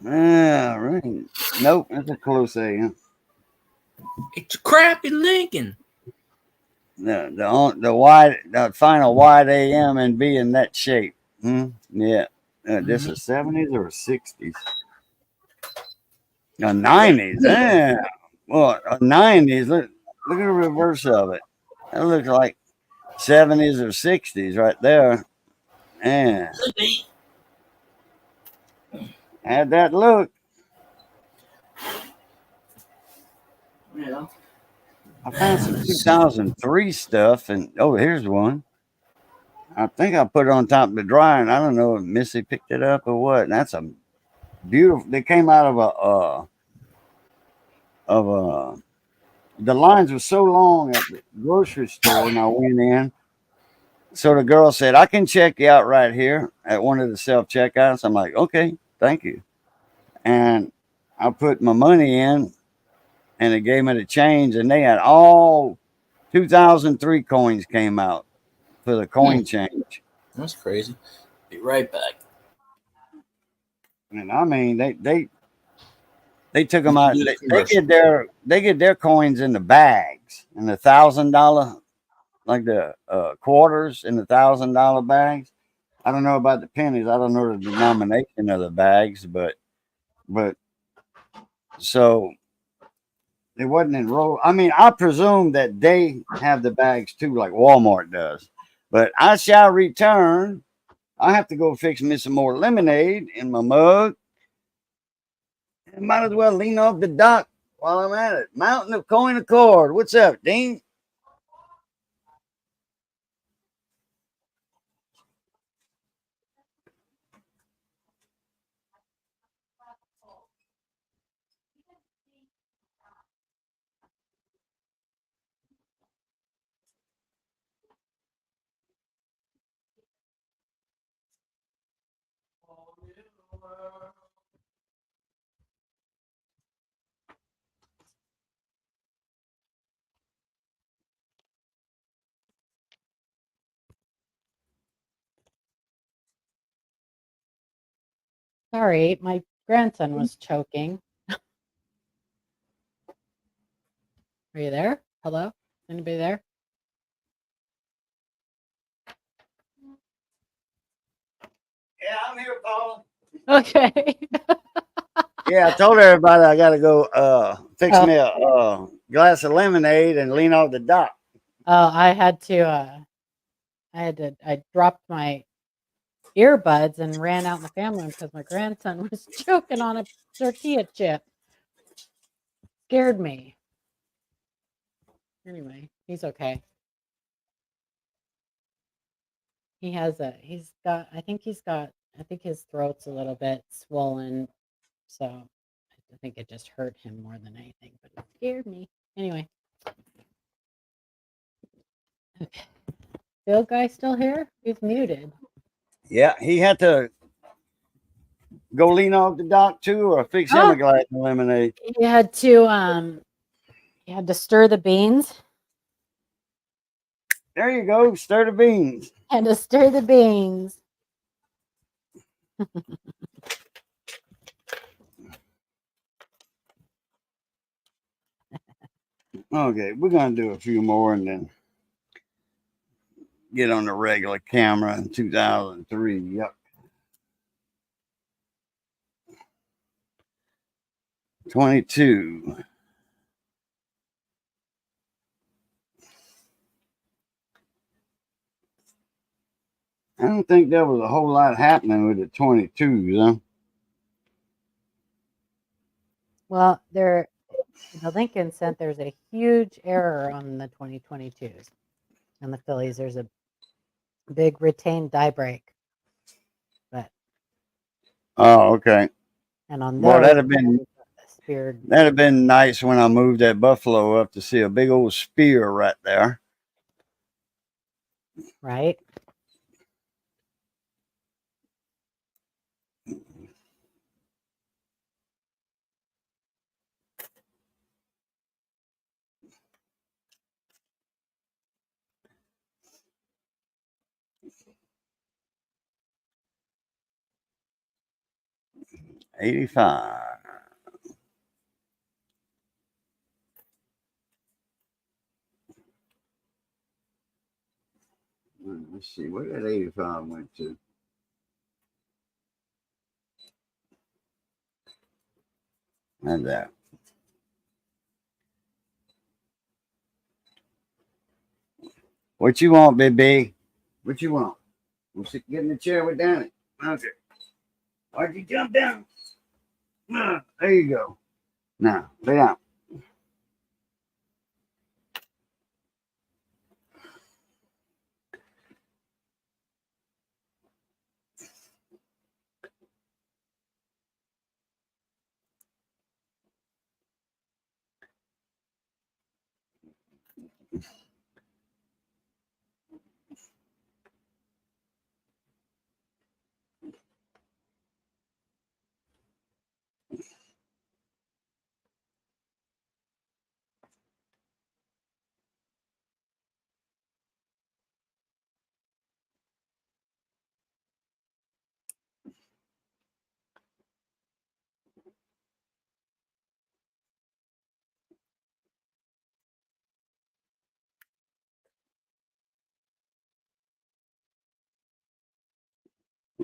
Yeah, right. Nope, it's a close AM. It's a crappy Lincoln. The final wide AM and be in that shape. Yeah. This is 70s or 60s? 90s. Yeah. Well, 90s. Look at the reverse of it. That looks like 70s or 60s right there. Yeah. Had that look. Yeah. I found some 2003 stuff, and oh, here's one. I think I put it on top of the dryer, and I don't know if Missy picked it up or what. And that's a beautiful. They came out of a. The lines were so long at the grocery store, and I went in. So the girl said, "I can check you out right here at one of the self checkouts." I'm like, "Okay, thank you." And I put my money in, and it gave me the change, and they had all 2003 coins came out for the coin change. That's crazy. Be right back. And I mean, they took them You out. do the They commercial. get their coins in the bags, in the $1,000, like the quarters in the $1,000 bags. I don't know about the pennies. I don't know the denomination of the bags, but so it wasn't enrolled. I mean, I presume that they have the bags too, like Walmart does. But I shall return. I have to go fix me some more lemonade in my mug. I might as well lean off the dock while I'm at it. Mountain of Coin Accord. What's up, Dean? Sorry, my grandson was choking. Are you there? Hello? Anybody there? Yeah, I'm here, Paula. Okay. Yeah, I told everybody I got to go fix Oh. me a glass of lemonade and lean off the dock. Oh, I dropped my earbuds and ran out in the family room because my grandson was choking on a tortilla chip. Scared me. Anyway, he's okay. I think his throat's a little bit swollen. So I think it just hurt him more than anything, but it scared me. Anyway. Okay. Bill guy still here? He's muted. Yeah, he had to go lean off the dock too, or fix him a glass of lemonade? You had to stir the beans. There you go. Stir the beans. And to stir the beans. Okay, we're gonna do a few more and then get on the regular camera in 2003. Yep. 22. I don't think there was a whole lot happening with the 22s, huh? Well, the Lincoln sent there's a huge error on the 2022s. And the Phillies, there's a big retained die break. But Oh, okay. and on Well, those, that'd have been nice when I moved that buffalo up to see a big old spear right there. Right? $85. Let's see, where that 85 went to? And that. What you want, baby? What you want? We'll sit, get in the chair with Danny. Okay. Why'd you jump down? There you go. Now, lay down.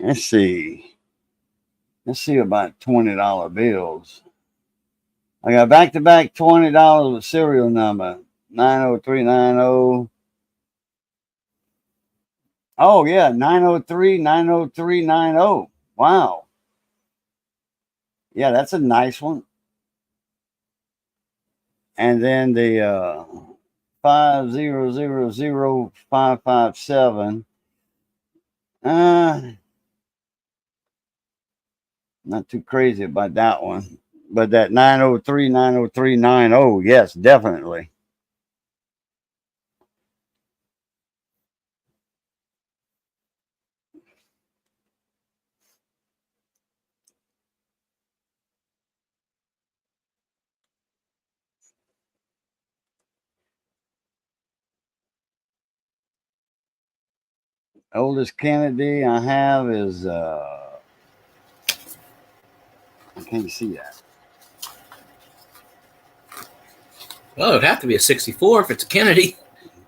Let's see. Let's see about $20 bills. I got back-to-back $20 with serial number 90390. Oh yeah, 903-90390. Wow. Yeah, that's a nice one. And then the 5000557. Not too crazy about that one. But that 903-90390, yes, definitely. Oldest Kennedy I have is I can't see that. Well, it'd have to be a 64 if it's a Kennedy.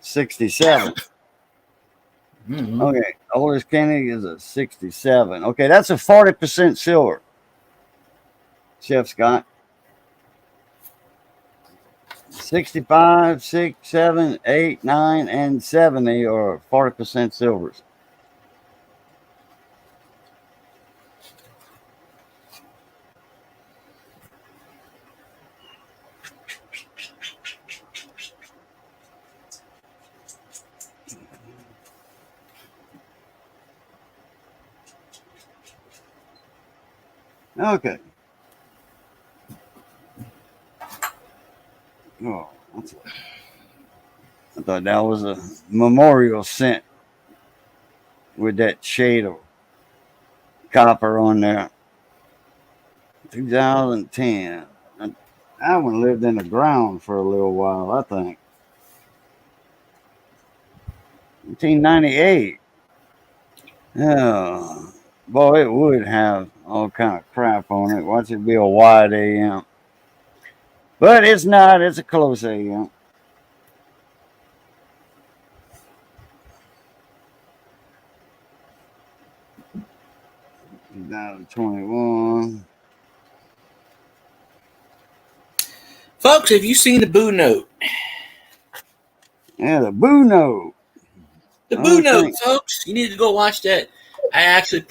67. Mm-hmm. Okay, oldest Kennedy is a 67. Okay, that's a 40% silver. Chef Scott. 65, 6, 7, 8, 9, and 70 are 40% silvers. Okay. Oh, I thought that was a memorial scent with that shade of copper on there. 2010. I one lived in the ground for a little while, I think. 1998. Yeah. Boy, it would have all kind of crap on it. Watch it be a wide AM. But it's not. It's a close AM. 2021. Folks, have you seen the Boo Note? Yeah, the Boo Note. The Boo Note, folks. You need to go watch that. I actually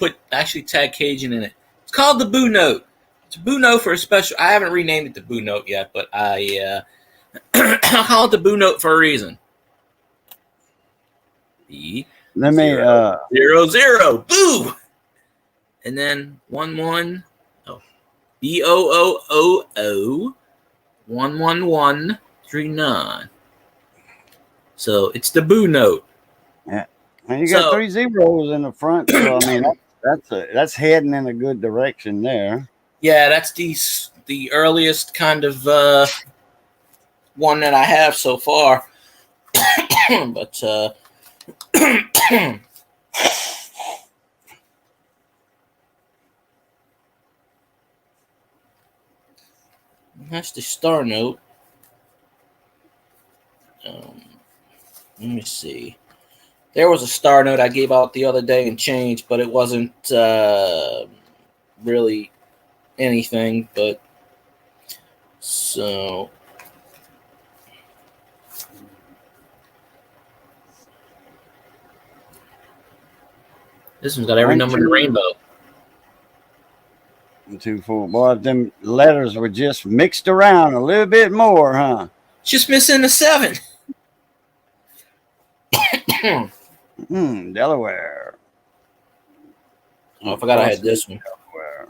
tagged Cajun in it. It's called the Boo Note. It's a Boo Note for a special. I haven't renamed it the Boo Note yet, but I call it the Boo Note for a reason. Let me 000 Boo, and then 11. Oh, BOOOO 11139. So it's the Boo Note. Yeah, and you got 3 zeros in the front, so I mean that's heading in a good direction there. Yeah, that's the earliest kind of one that I have so far. But that's the star note. Let me see. There was a star note I gave out the other day and changed, but it wasn't really anything. But so this one's got every number in the rainbow. 24. Boy, if them letters were just mixed around a little bit more, huh? Just missing the 7. Delaware. Oh, I forgot I had this one. Delaware.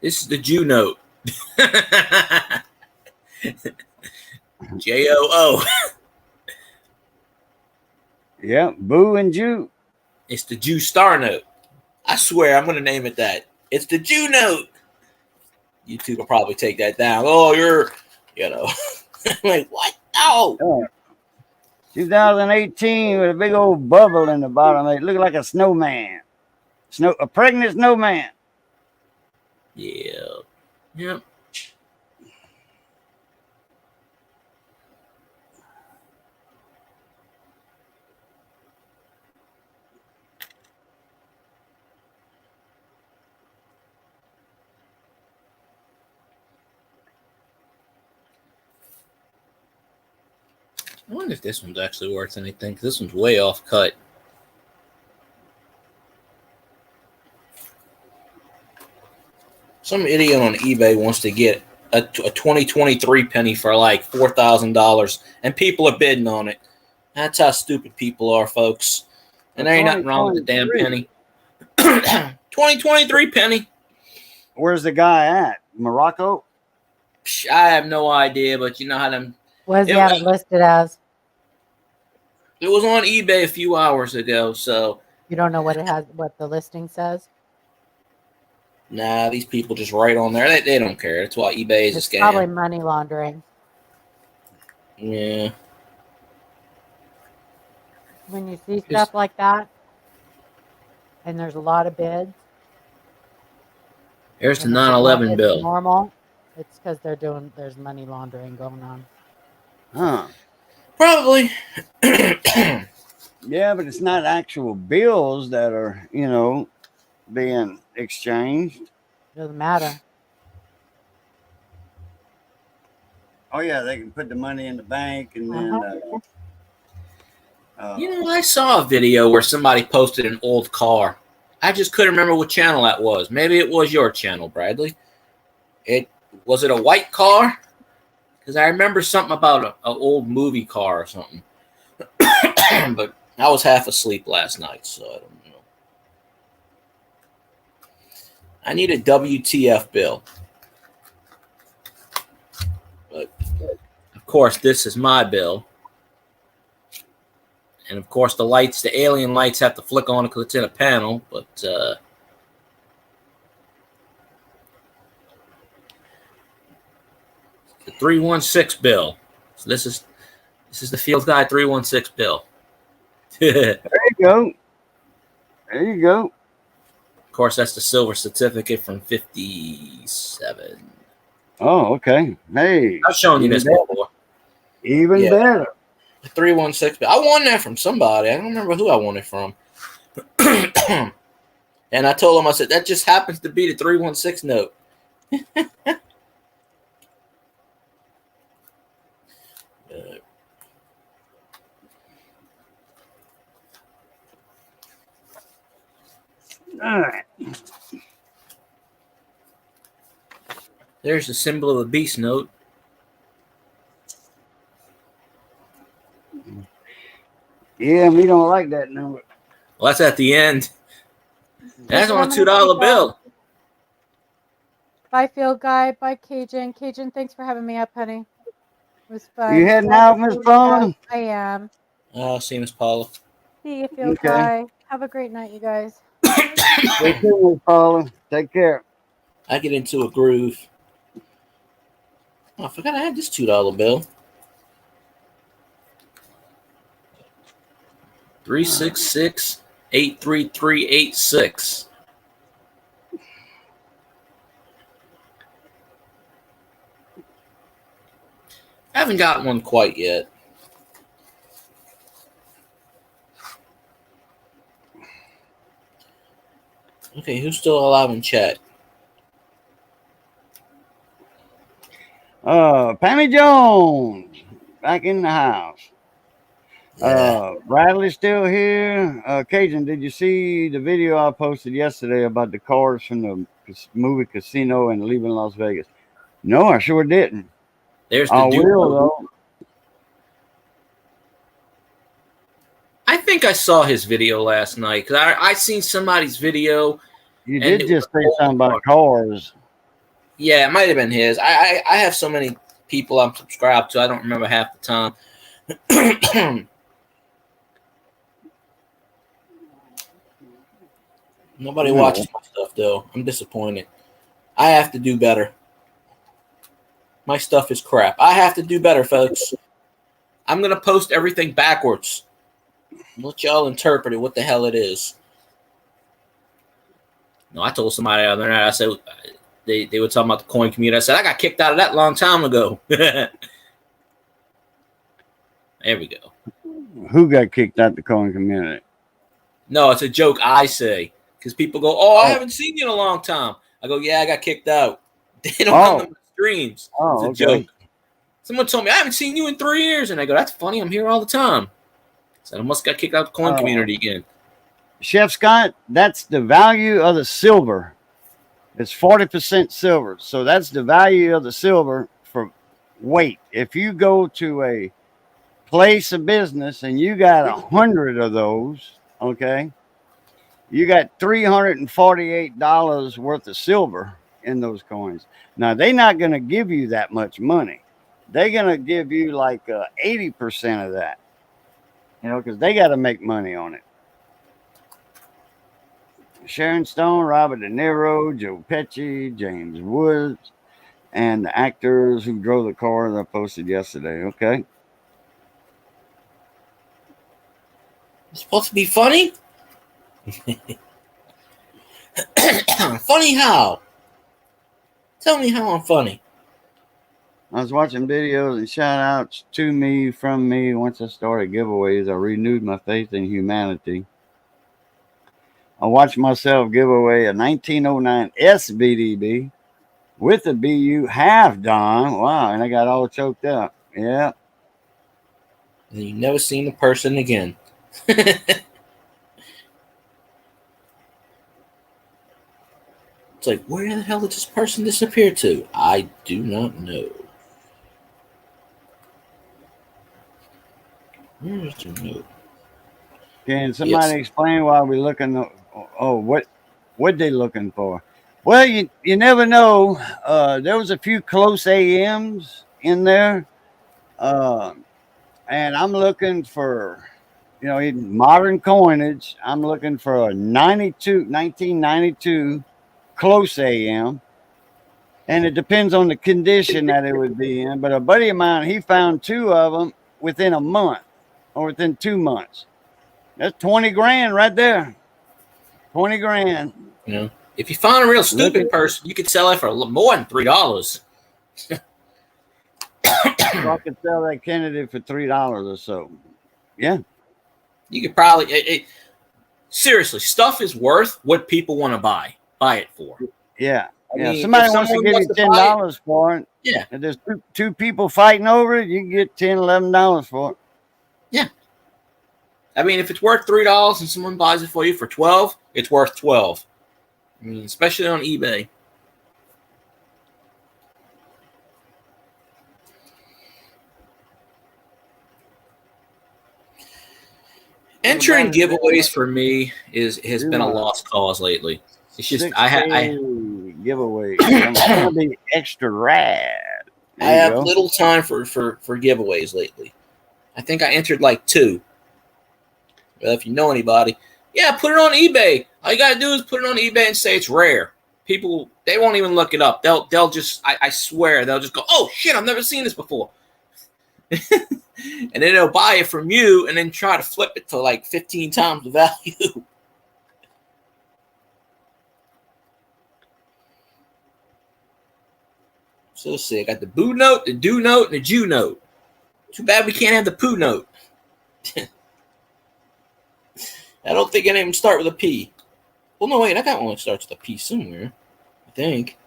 This is the Jew note. JOO. Yeah, Boo and Jew. It's the Jew star note. I swear I'm going to name it that. It's the Jew note. YouTube will probably take that down. Oh, you're, like, what? No. 2018 with a big old bubble in the bottom. It looked like a snowman. A pregnant snowman. Yeah. Yep. I wonder if this one's actually worth anything, because this one's way off cut. Some idiot on eBay wants to get a 2023 penny for like $4,000, and people are bidding on it. That's how stupid people are, folks. And there ain't nothing wrong with the damn penny. 2023 penny. Where's the guy at? Morocco? I have no idea, but you know how them. What does he have it listed as? It was on eBay a few hours ago, so. You don't know what it has, what the listing says? Nah, these people just write on there. They don't care. That's why eBay is a scam. Probably money laundering. Yeah. When you see stuff like that, and there's a lot of bids. Here's the 9/11 bill. Normal. It's because there's money laundering going on. Huh. Probably. Yeah, but it's not actual bills that are, being exchanged. Doesn't matter. Oh yeah, they can put the money in the bank and then. I saw a video where somebody posted an old car. I just couldn't remember what channel that was. Maybe it was your channel, Bradley. Was it a white car? Because I remember something about an old movie car or something. But I was half asleep last night, so I don't know. I need a WTF bill. But, of course, this is my bill. And of course, the alien lights have to flick on because it's in a panel. But the 316 bill. So this is the Field Guide 316 bill. There you go. There you go. Of course, that's the silver certificate from 57. Oh, okay. Hey. I've shown you this before. Even better. The 316 bill. I won that from somebody. I don't remember who I won it from. And I told him, I said, that just happens to be the 316 note. All right. There's the symbol of the beast note. Yeah, we don't like that number. Well, that's at the end. That's on a $2 bill. Bye, Field Guide. Bye, Cajun. Cajun, thanks for having me up, honey. It was fun. You heading out, Miss Paula? I am. Oh, see Miss Paula. See you, Field Okay. Guide. Have a great night, you guys. Take care, Miss Paula. Take care. I get into a groove. Oh, I forgot I had this $2 bill. 366-83386. I haven't got one quite yet. Okay, who's still alive in chat? Pammy Jones back in the house. Yeah. Bradley's still here. Cajun, did you see the video I posted yesterday about the cars from the movie Casino and Leaving Las Vegas? No, I sure didn't. There's I the dude. will, though. I think I saw his video last night because I seen somebody's video. You did just say something about cars. Yeah, it might have been his. I have so many people I'm subscribed to, I don't remember half the time. Nobody watches my stuff, though. I'm disappointed. I have to do better. My stuff is crap. I have to do better, folks. I'm going to post everything backwards. Let y'all interpret it what the hell it is. No, I told somebody the other night, I said, they were talking about the coin community. I said, I got kicked out of that a long time ago. There we go. Who got kicked out the coin community? No, it's a joke I say. Because people go, oh, I haven't seen you in a long time. I go, yeah, I got kicked out. They don't come to my streams. It's a joke. Someone told me, I haven't seen you in 3 years. And I go, that's funny. I'm here all the time. So I must got kicked out of the coin community again. Chef Scott, that's the value of the silver. It's 40% silver. So that's the value of the silver for weight. If you go to a place of business and you got 100 of those, okay, you got $348 worth of silver in those coins. Now, they're not going to give you that much money. They're going to give you like 80% of that, you know, because they got to make money on it. Sharon Stone, Robert De Niro, Joe Pesci, James Woods, and the actors who drove the car that I posted yesterday, okay? It's supposed to be funny? Funny how? Tell me how I'm funny. I was watching videos and shout outs to me, from me. Once I started giveaways, I renewed my faith in humanity. I watched myself give away a 1909 SBDB with a BU half Don. Wow, and I got all choked up. Yeah. And you never seen the person again. It's like, where the hell did this person disappear to? I do not know. Where's the note? Can somebody explain why we're looking? What they looking for? Well, you never know. There was a few close AMs in there, and I'm looking for You know, in modern coinage, I'm looking for a 1992 close AM. And it depends on the condition that it would be in. But a buddy of mine, he found two of them within a month or within 2 months. That's 20 grand right there. 20 grand. You know, if you find a real Look stupid at person, you could sell it for more than $3. so I could sell that Kennedy for $3 or so. Yeah. You could probably seriously, stuff is worth what people want to buy it for. Yeah. I Yeah. mean, Somebody if wants to someone give wants you to buy it, $10 for it. yeah, And there's two people fighting over it, you can get $10, $11 for it. yeah. I mean, if it's worth $3 and someone buys it for you for 12, it's worth 12. I mean, especially on eBay. Entering giveaways for me has been a lost cause lately. It's just I giveaway. It's gonna be extra rad. I have little time for giveaways lately. I think I entered like 2. Well, if you know anybody, yeah, put it on eBay. All you gotta do is put it on eBay and say it's rare. People, they won't even look it up. They'll just, I swear, they'll just go, oh shit, I've never seen this before. And then they'll buy it from you and then try to flip it to like 15 times the value. So let's see, I got the boo note, the do note, and the Jew note. Too bad we can't have the poo note. I don't think any of them start with a P. Well, no, wait, I got one that starts with a P somewhere, I think.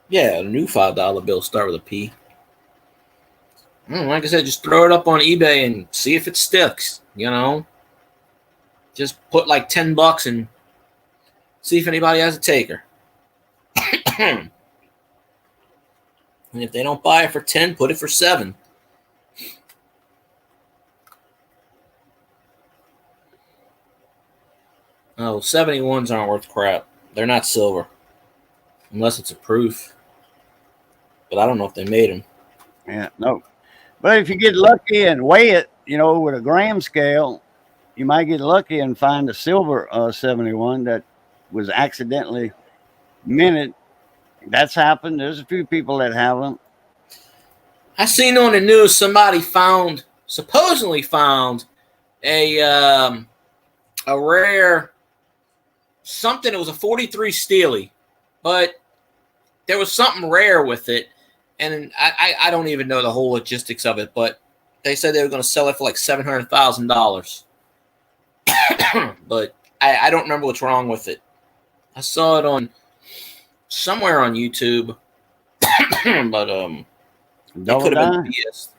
Yeah, a new $5 bill start with a P. Like I said, just throw it up on eBay and see if it sticks, you know. Just put like $10 and see if anybody has a taker. And if they don't buy it for 10, put it for 7. Oh, 71s aren't worth crap. They're not silver. Unless it's a proof. But I don't know if they made them. Yeah, no. But if you get lucky and weigh it, you know, with a gram scale, you might get lucky and find a silver 71 that was accidentally minted. That's happened. There's a few people that have them. I seen on the news somebody supposedly found a rare something. It was a 43 Steely, but there was something rare with it, and I don't even know the whole logistics of it. But they said they were going to sell it for like $700,000. But I don't remember what's wrong with it. I saw it on somewhere on YouTube, but Double it could have been die? BS.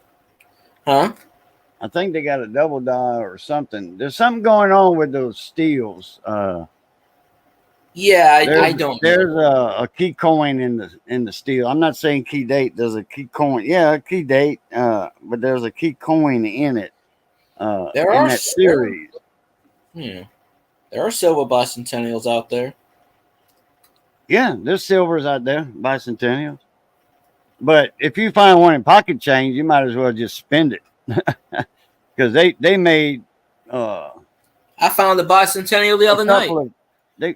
Huh? I think they got a double die or something. There's something going on with those steels. Yeah, I don't. There's a key coin in the steel. I'm not saying key date. There's a key coin. Yeah, a key date. But there's a key coin in it. There in are that series. Yeah, there are silver bicentennials out there. Yeah, there's silvers out there, bicentennials. But if you find one in pocket change, you might as well just spend it because they made. I found the bicentennial the other night. They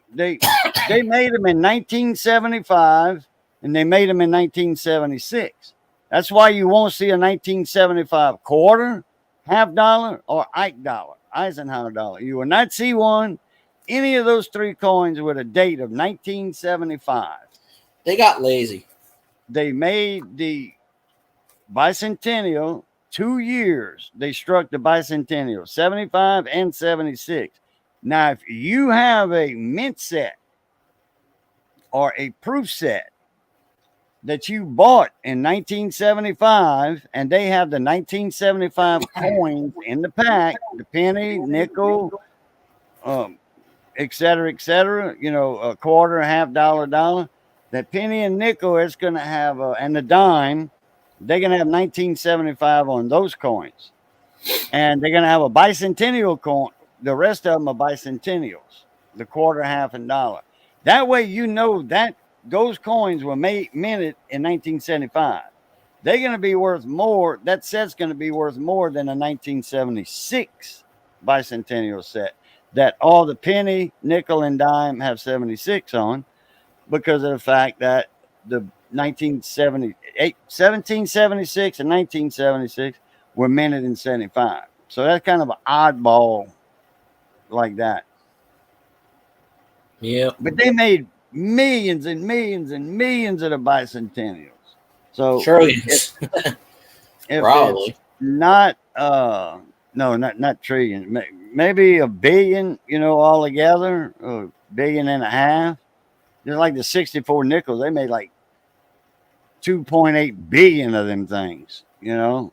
made them in 1975 and they made them in 1976. That's why you won't see a 1975 quarter, half dollar, or Ike dollar, Eisenhower dollar. You will not see one, any of those 3 coins with a date of 1975. They got lazy. They made the bicentennial 2 years. They struck the bicentennial, 75 and 76. Now, if you have a mint set or a proof set that you bought in 1975 and they have the 1975 coins in the pack, the penny, nickel, et cetera, you know, a quarter, half dollar, dollar, that penny and nickel is going to have, and the dime, they're going to have 1975 on those coins. And they're going to have a bicentennial coin. The rest of them are bicentennials, the quarter, half, and dollar. That way, you know that those coins were minted in 1975. they're going to be worth more. That set's going to be worth more than a 1976 bicentennial set that all the penny, nickel, and dime have 76 on, because of the fact that the 1776 and 1976 were minted in 75. So that's kind of an oddball like that. Yeah. But they made millions and millions and millions of the bicentennials. So Trillions. if Probably. it's not no, not trillion, maybe a billion, all together, a billion and a half. Just like the 64 nickels, they made like 2.8 billion of them things,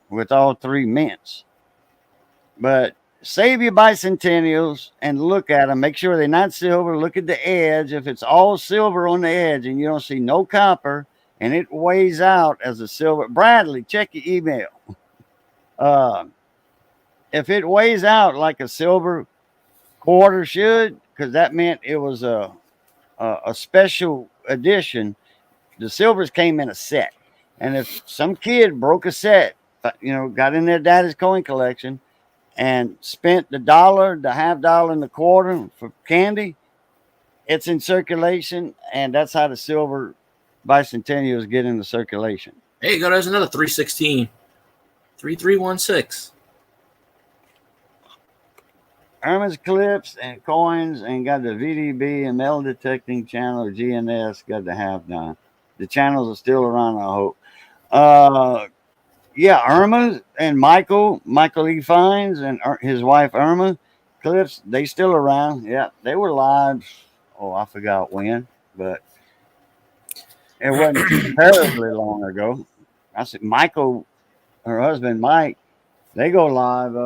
with all three mints. But save your bicentennials and look at them. Make sure they're not silver. Look at the edge. If it's all silver on the edge and you don't see no copper and it weighs out as a silver, Bradley, check your email. If it weighs out like a silver quarter should, because that meant it was a special edition. The silvers came in a set, and if some kid broke a set, got in their daddy's coin collection and spent the dollar, the $50, and the quarter for candy, it's in circulation, and that's how the silver bicentennials get into circulation. There you go. There's another 316. 3316. Irma's clips and coins, and got the VDB and metal detecting channel, GNS, got the half done. The channels are still around, I hope. Yeah, Irma and Michael E. Fines and his wife Irma clips, they still around. Yeah, they were live. Oh, I forgot when, but it wasn't terribly long ago. I said Michael, her husband Mike, they go live.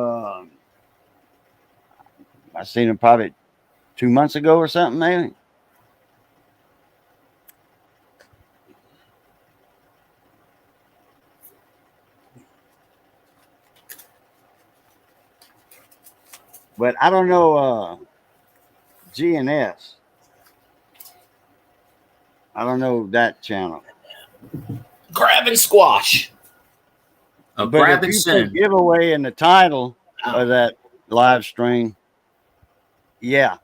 I seen them probably 2 months ago or something, maybe. But I don't know GNS. I don't know that channel. Grab and squash. But Grab if and you send. put giveaway in the title of that live stream, yeah,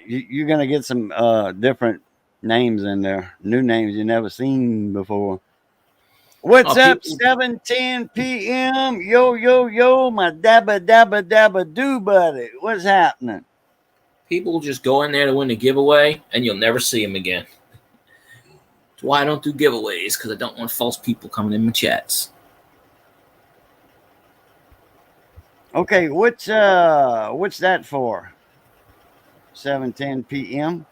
you're gonna get some different names in there, new names you never seen before. What's up, 7:10 p.m.? Yo, my dabba do buddy. What's happening? People will just go in there to win the giveaway, and you'll never see them again. That's why I don't do giveaways, because I don't want false people coming in my chats. Okay, what's that for? 7:10 p.m.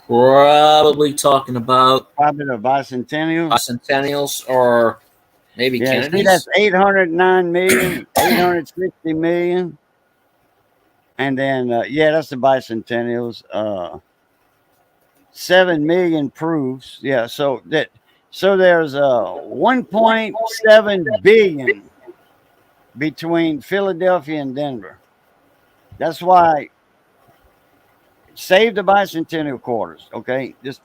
Probably talking about Probably the bicentennial. Bicentennials or maybe Kennedy's. See, that's 809 million, 860 million. And then, that's the bicentennials. 7 million proofs. Yeah, so there's 1.7 billion between Philadelphia and Denver. That's why save the bicentennial quarters, okay? Just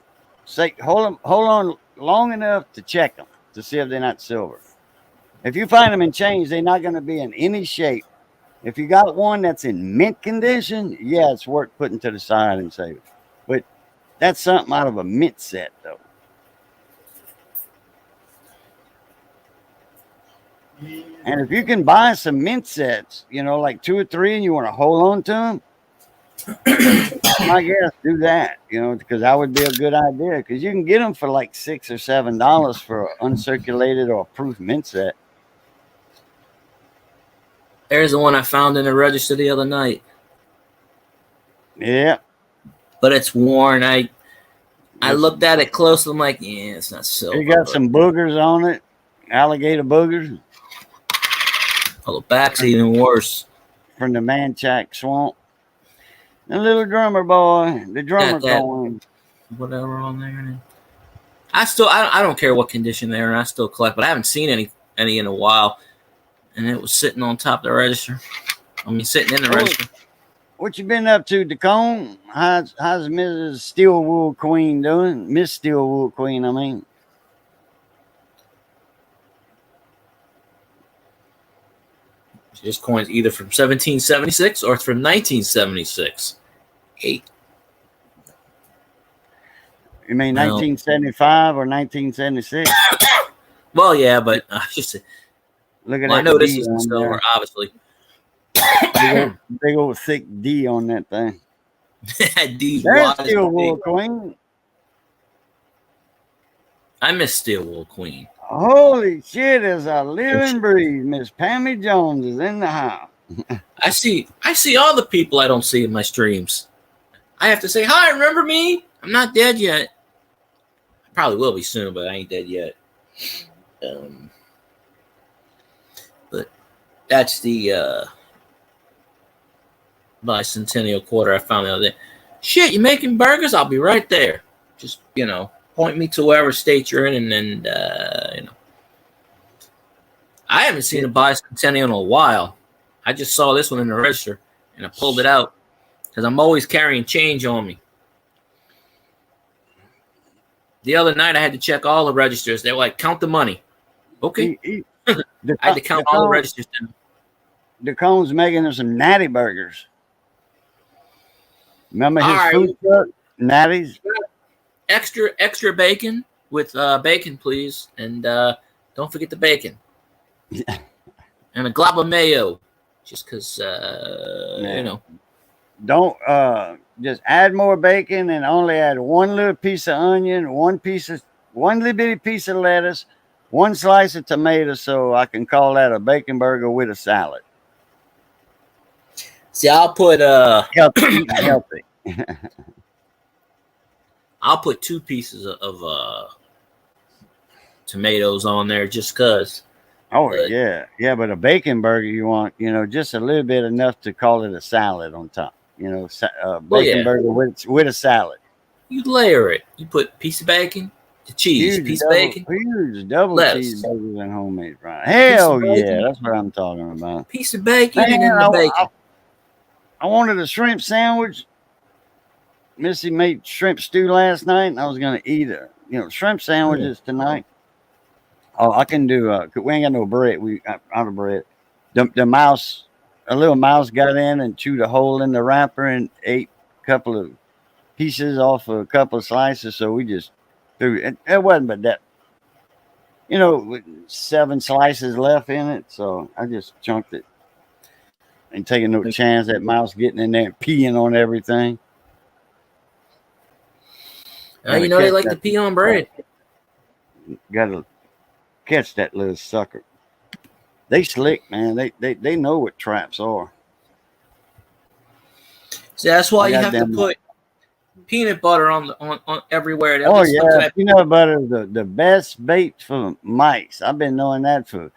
hold on long enough to check them to see if they're not silver. If you find them in change, they're not going to be in any shape. If you got one that's in mint condition, yeah, it's worth putting to the side and save it. But that's something out of a mint set, though. And if you can buy some mint sets, like 2 or 3, and you want to hold on to them, I guess do that, because that would be a good idea. Because you can get them for like $6 or $7 for an uncirculated or proof mint set. There's the one I found in the register the other night. Yeah. But it's worn. I looked at it close. I'm like, yeah, it's not silver. You got some boogers on it, alligator boogers. Oh, the back's even worse. From the Manchac Swamp. The little drummer boy, the drummer coin. Whatever on there. I don't care what condition they're in. I still collect, but I haven't seen any in a while. And it was sitting on top of the register. Sitting in the register. What you been up to, Dacone? How's Mrs. Steel Wool Queen doing? Miss Steel Wool Queen, I mean. This coin's either from 1776 or it's from 1976. 8. You mean Well- 1975 or 1976? Well, yeah, but just Look at I that know this D is on silver, there. obviously. Big old thick D on that thing. D There's wide as Steel big. Wool Queen. I miss Steel Wool Queen. Holy shit, as I live and breathe, Miss Pammy Jones is in the house. I see all the people I don't see in my streams. I have to say, hi, remember me? I'm not dead yet. I probably will be soon, but I ain't dead yet. But that's the bicentennial quarter I found the other day. Shit, you making burgers? I'll be right there. Just, point me to wherever state you're in, and then, I haven't seen a bicentennial in a while. I just saw this one in the register, and I pulled it out because I'm always carrying change on me. The other night, I had to check all the registers. They were like, count the money. Okay. I had to count all the registers down. Dacone's making us some natty burgers. Remember his All right. food truck? Natties? Extra bacon with bacon, please. And don't forget the bacon. And a glob of mayo. Just because, Don't just add more bacon and only add one little piece of onion, one little bitty piece of lettuce, one slice of tomato, so I can call that a bacon burger with a salad. See, I'll put Healthy. I'll put 2 pieces of tomatoes on there just cause. Oh yeah, but a bacon burger you want, just a little bit enough to call it a salad on top. Bacon burger with a salad. You layer it. You put piece of bacon, the cheese, piece of bacon, huge double lettuce. cheeseburgers and homemade fries. Hell yeah, that's what I'm talking about. Piece of bacon Man, and then the bacon. I wanted a shrimp sandwich. Missy made shrimp stew last night, and I was gonna eat shrimp sandwiches tonight. Oh, I can do. We ain't got no bread. We out of bread. A little mouse got in and chewed a hole in the wrapper and ate a couple of pieces off of a couple of slices. So we just threw it. It wasn't but that. With 7 slices left in it, so I just chunked it. Ain't taking no chance that mouse getting in there and peeing on everything. They like to pee on bread. Gotta catch that little sucker. They slick, man. They know what traps are. See, that's why you have to put peanut butter on everywhere. Oh yeah, peanut butter is the best bait for mice. I've been knowing that for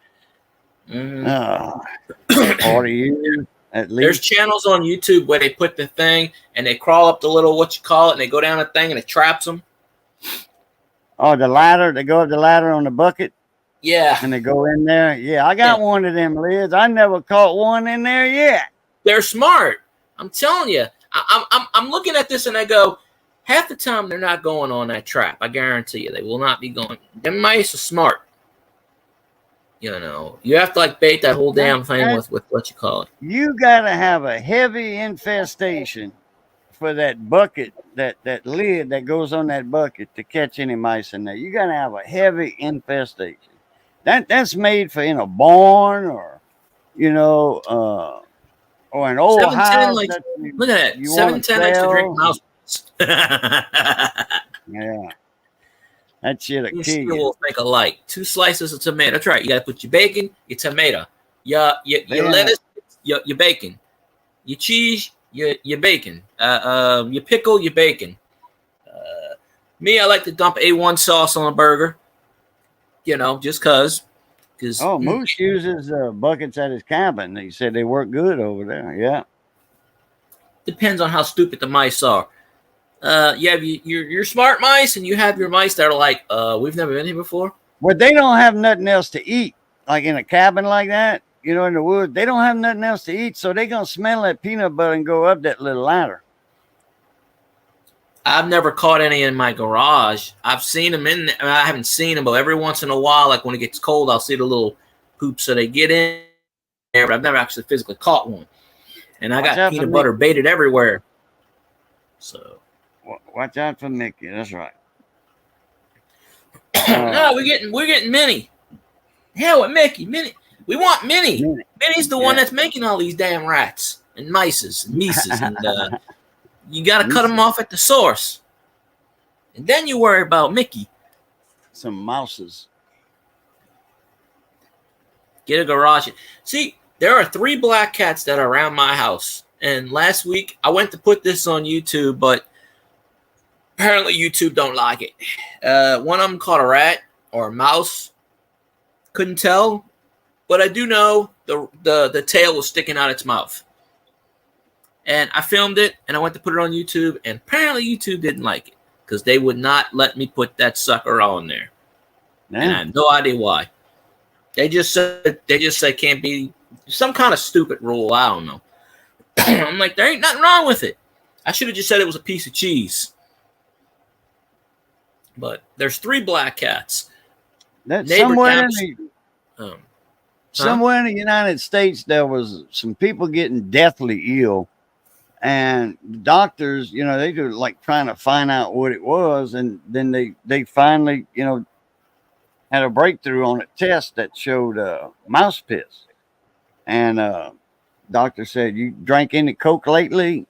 40 years at least. There's channels on YouTube where they put the thing and they crawl up the little and they go down a thing and it traps them. Oh, the ladder. They go up the ladder on the bucket. Yeah. And they go in there. Yeah, I got one of them lids. I never caught one in there yet. They're smart. I'm telling you. I'm looking at this and I go, half the time they're not going on that trap. I guarantee you, they will not be going. Them mice are smart. You have to bait that whole damn thing with what you call it. You gotta have a heavy infestation for that bucket, that lid that goes on that bucket to catch any mice in there. You gotta have a heavy infestation. That's made for in a barn or or an old house. Look at that. 710 likes to drink mouse. Yeah. That shit a You kid. will think alike. 2 slices of tomato. That's right. You got to put your bacon, your tomato, your lettuce, your bacon, your cheese, your bacon, your pickle, your bacon. Me, I like to dump A1 sauce on a burger. Just cause. Moose uses buckets at his cabin. He said they work good over there. Yeah. Depends on how stupid the mice are. You have your smart mice, and you have your mice that are like, we've never been here before. Well, they don't have nothing else to eat, like in a cabin like that. you know, in the woods, they don't have nothing else to eat, so they're gonna smell that peanut butter and go up that little ladder. I've never caught any in my garage. I've seen them in there. I haven't seen them, but every once in a while, like when it gets cold, I'll see the little poops, so they get in there, but I've never actually physically caught one. And I Watch got out peanut for butter baited everywhere. So Watch out for Mickey. That's right. no, we're getting Minnie. Hell with Mickey. Minnie. We want Minnie. Minnie's the one that's making all these damn rats and mices and mices, and you got to cut them off at the source, and then you worry about Mickey. Some mouses. Get a garage. See, there are 3 black cats that are around my house, and last week I went to put this on YouTube, but apparently YouTube don't like it. One of them caught a rat or a mouse. Couldn't tell, but I do know the tail was sticking out its mouth. And I filmed it, and I went to put it on YouTube, and apparently YouTube didn't like it because they would not let me put that sucker on there. And I have no idea why. They just say can't be some kind of stupid rule. I don't know. I'm like, there ain't nothing wrong with it. I should have just said it was a piece of cheese. But there's 3 black cats. That's somewhere somewhere in the United States, there was some people getting deathly ill, and doctors, you know, they were like trying to find out what it was, and then they finally, you know, had a breakthrough on a test that showed mouse piss. And doctor said, "You drank any Coke lately?"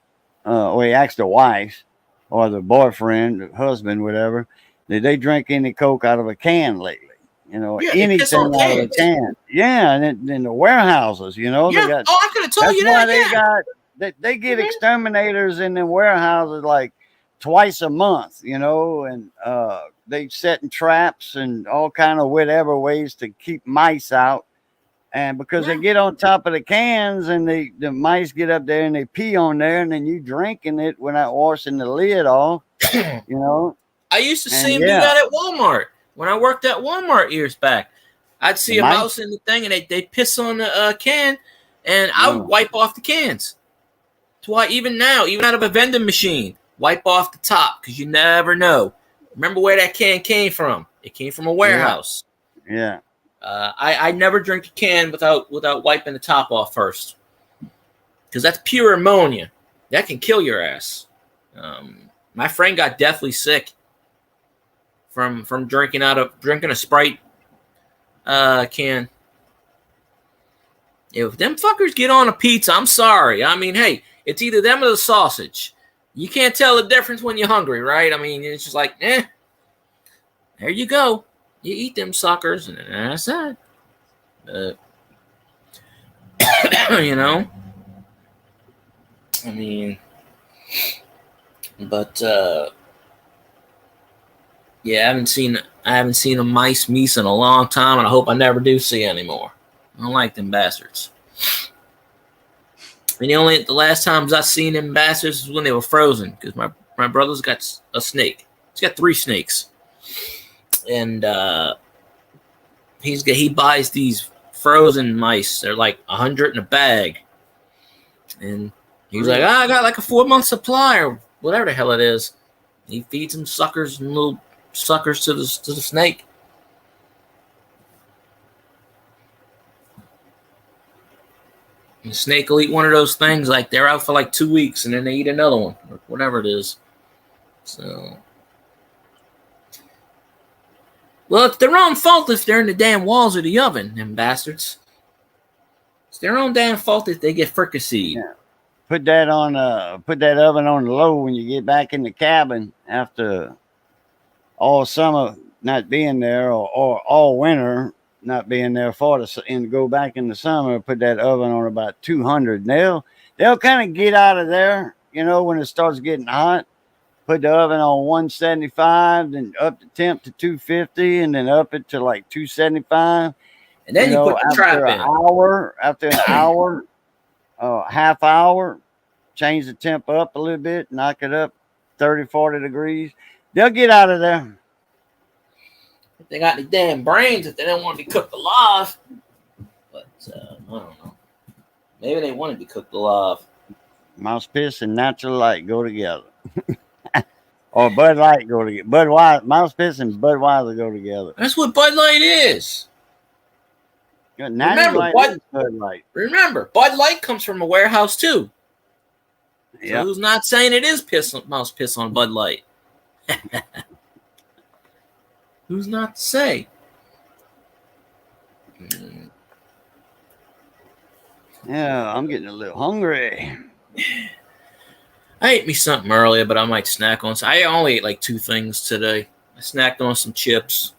Or he asked the wife or the boyfriend, the husband, whatever, did they drink any Coke out of a can lately? You know, anything out of a can. Yeah, and in the warehouses, you know, they got. Oh, I could have told you that. That's why they get exterminators in the warehouses like twice a month, you know, and they setting traps and all kind of whatever ways to keep mice out. And because they get on top of the cans and the mice get up there and they pee on there, and then you drinking it without washing the lid off, you know. I used to see him do that at Walmart when I worked at Walmart years back. I'd see a mouse in the thing, and they piss on the can, and I would wipe off the cans. That's why even now, even out of a vending machine, wipe off the top, because you never know. Remember where that can came from? It came from a warehouse. Yeah. I never drink a can without wiping the top off first, because that's pure ammonia. That can kill your ass. My friend got deathly sick from drinking a Sprite can. If them fuckers get on a pizza, I'm sorry. I mean, hey, it's either them or the sausage. You can't tell the difference when you're hungry, right? I mean, it's just like, there you go. You eat them suckers, and that's that. You know? I mean, but, yeah, I haven't seen a mice meese in a long time, and I hope I never do see anymore. I don't like them bastards. And the last times I seen them bastards was when they were frozen, because my brother's got a snake. He's got 3 snakes, and he buys these frozen mice. They're like $100 in a bag, and he's like, I got like a 4-month supply or whatever the hell it is. He feeds them suckers and little suckers to the snake. And the snake will eat one of those things, like they're out for like 2 weeks, and then they eat another one, or whatever it is. So, well, it's their own fault if they're in the damn walls of the oven, them bastards. It's their own damn fault if they get fricasseed. Yeah. Put that oven on the low when you get back in the cabin after all summer not being there, or all winter not being there and go back in the summer. Put that oven on about 200. And they'll kind of get out of there, you know, when it starts getting hot. Put the oven on 175, then up the temp to 250, and then up it to like 275. And then you put the trap in. After an hour, half hour, change the temp up a little bit, knock it up 30, 40 degrees. They'll get out of there. If they got the damn brains, if they don't want to be cooked alive. But don't know. Maybe they wanted to cook alive. Mouse piss and natural light go together. Or Bud Light go together. Budweiser, mouse piss and Budweiser go together. That's what Bud Light is. Natty Light is Bud Light. Remember, Bud Light comes from a warehouse too. Yeah. So who's not saying it is mouse piss on Bud Light? Who's not to say? Yeah, I'm getting a little hungry. I ate me something earlier, but I might snack on. I only ate like 2 things today. I snacked on some chips.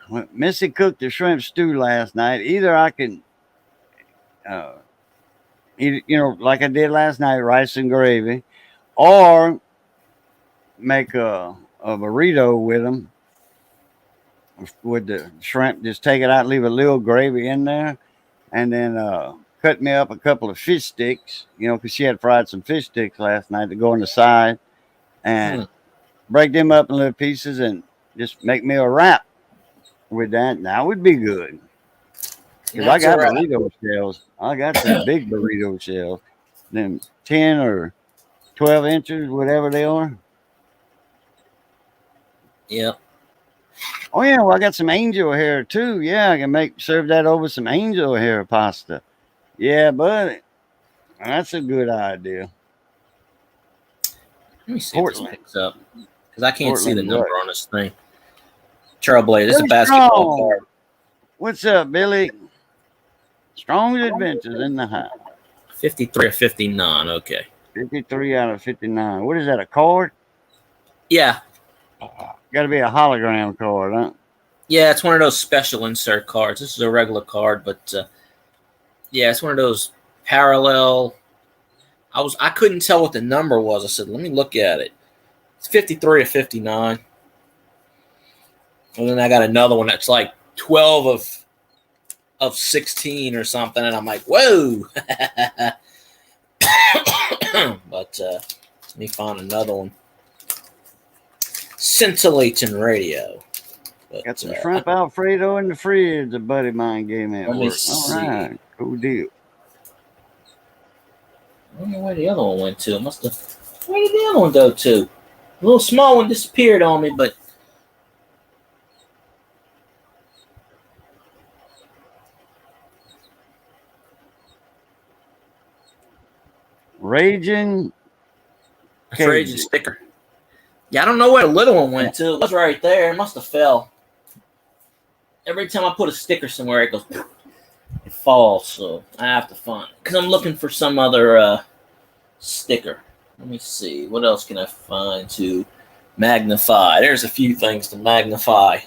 When Missy cooked the shrimp stew last night. Either I can, like I did last night, rice and gravy, or make a burrito with them. With the shrimp, just take it out, leave a little gravy in there, and then cut me up a couple of fish sticks, because she had fried some fish sticks last night to go on the side, and break them up in little pieces and just make me a wrap with that. That would be good. Because I got burrito shells. I got some big burrito shells. Them 10 or 12 inches, whatever they are. Yep. Oh, yeah. Well, I got some angel hair, too. Yeah, I can serve that over some angel hair pasta. Yeah, buddy. That's a good idea. Let me see if this picks up. Because I can't see the number on this thing. Trailblazer. This is a basketball card. What's up, Billy? Strong Adventures in the house. 53 or 59. Okay. 53 out of 59. What is that, a card? Yeah. Got to be a hologram card, huh? Yeah, it's one of those special insert cards. This is a regular card, but yeah, it's one of those parallel. I couldn't tell what the number was. I said, let me look at it. It's 53 or 59. And then I got another one that's like 12 of 16 or something, and I'm like, whoa. But let me find another one. Scintillating radio. But, got some shrimp Alfredo in the fridge. A buddy of mine gave me at work. See. All right, cool deal. I don't know where the other one went to. Where did the other one go to? The little small one disappeared on me, but Raging. That's a Raging sticker. Yeah, I don't know where the little one went to. It was right there. It must have fell. Every time I put a sticker somewhere, it goes, it falls. So I have to find it. Because I'm looking for some other sticker. Let me see. What else can I find to magnify? There's a few things to magnify.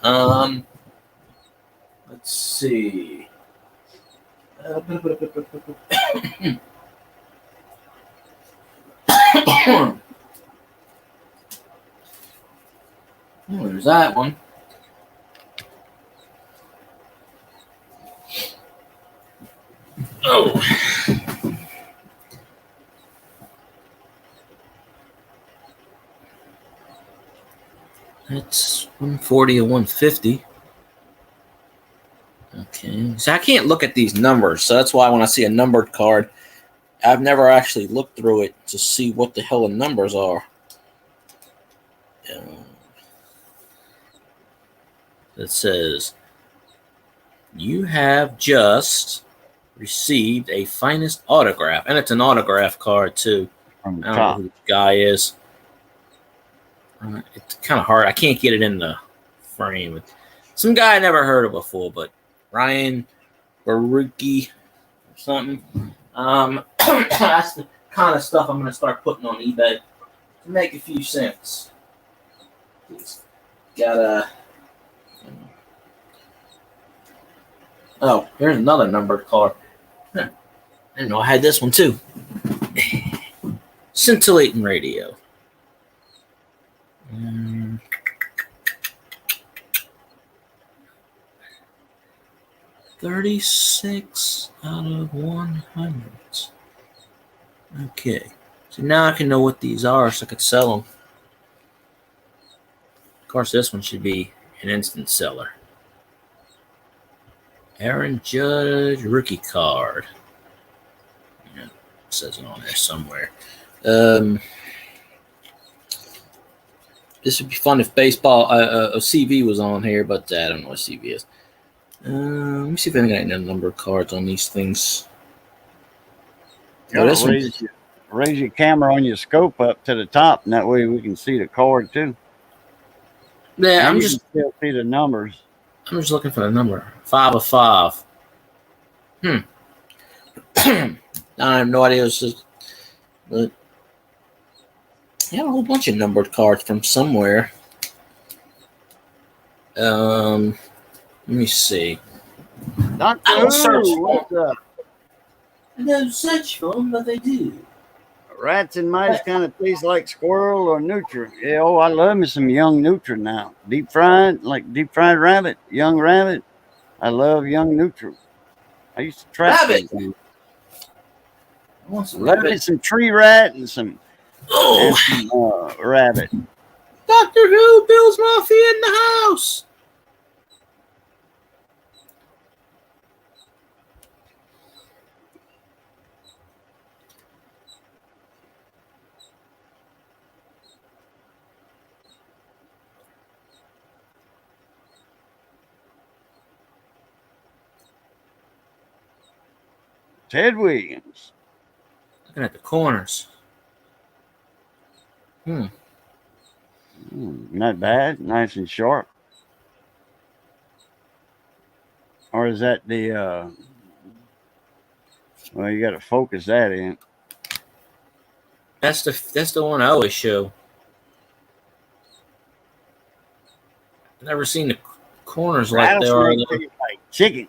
Let's see. Oh, there's that one. Oh. That's 140 or 150. Okay. So I can't look at these numbers. So that's why when I see a numbered card, I've never actually looked through it to see what the hell the numbers are. It says, you have just received a finest autograph. And it's an autograph card, too. I don't know who the guy is. It's kind of hard. I can't get it in the frame. Some guy I never heard of before, but Ryan Baruki or something. That's the kind of stuff I'm going to start putting on eBay to make a few cents. Oh, here's another numbered card. I didn't know I had this one too. Scintillating radio. 36 out of 100. Okay. So now I can know what these are so I could sell them. Of course, this one should be an instant seller. Aaron Judge rookie card. Yeah, it says it on there somewhere. This would be fun if baseball CV was on here, but I don't know what CV is. Let me see if I can get a number of cards on these things. You gotta raise your camera on your scope up to the top, and that way we can see the card too. Yeah, and I'm you just can still see the numbers. I'm just looking for the number 5 of 5. I have no idea. It's just, but yeah, a whole bunch of numbered cards from somewhere. Let me see. Doctor I don't search Who, for what's up? I don't search for them, but they do. Rats and mice kind of taste like squirrel or nutria. Yeah, oh, I love me some young nutria now. Deep fried, like deep fried rabbit, young rabbit. I love young nutria. I used to trap Rabbit. those things. I want some Love me rabbit. some tree rat and some Oh, rabbit. Doctor Who, Bill's Mafia in the house. Ted Williams. Looking at the corners. Not bad. Nice and sharp. Or is that the well, you got to focus that in. That's the one I always show. I've never seen the corners like there are. Rattlesnake tastes like chicken.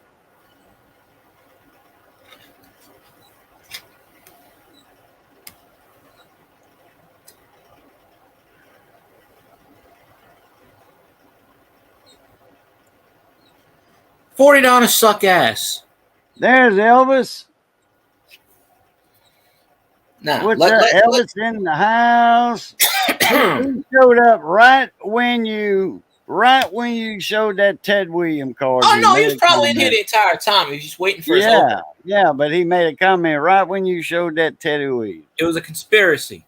$40 suck ass. There's Elvis. Now, What's up, Elvis in the house? He showed up right when you showed that Ted Williams card. Oh no, he was probably in here the entire time. He was just waiting for his opening. Yeah, but he made a comment right when you showed that Teddy Williams. It was a conspiracy.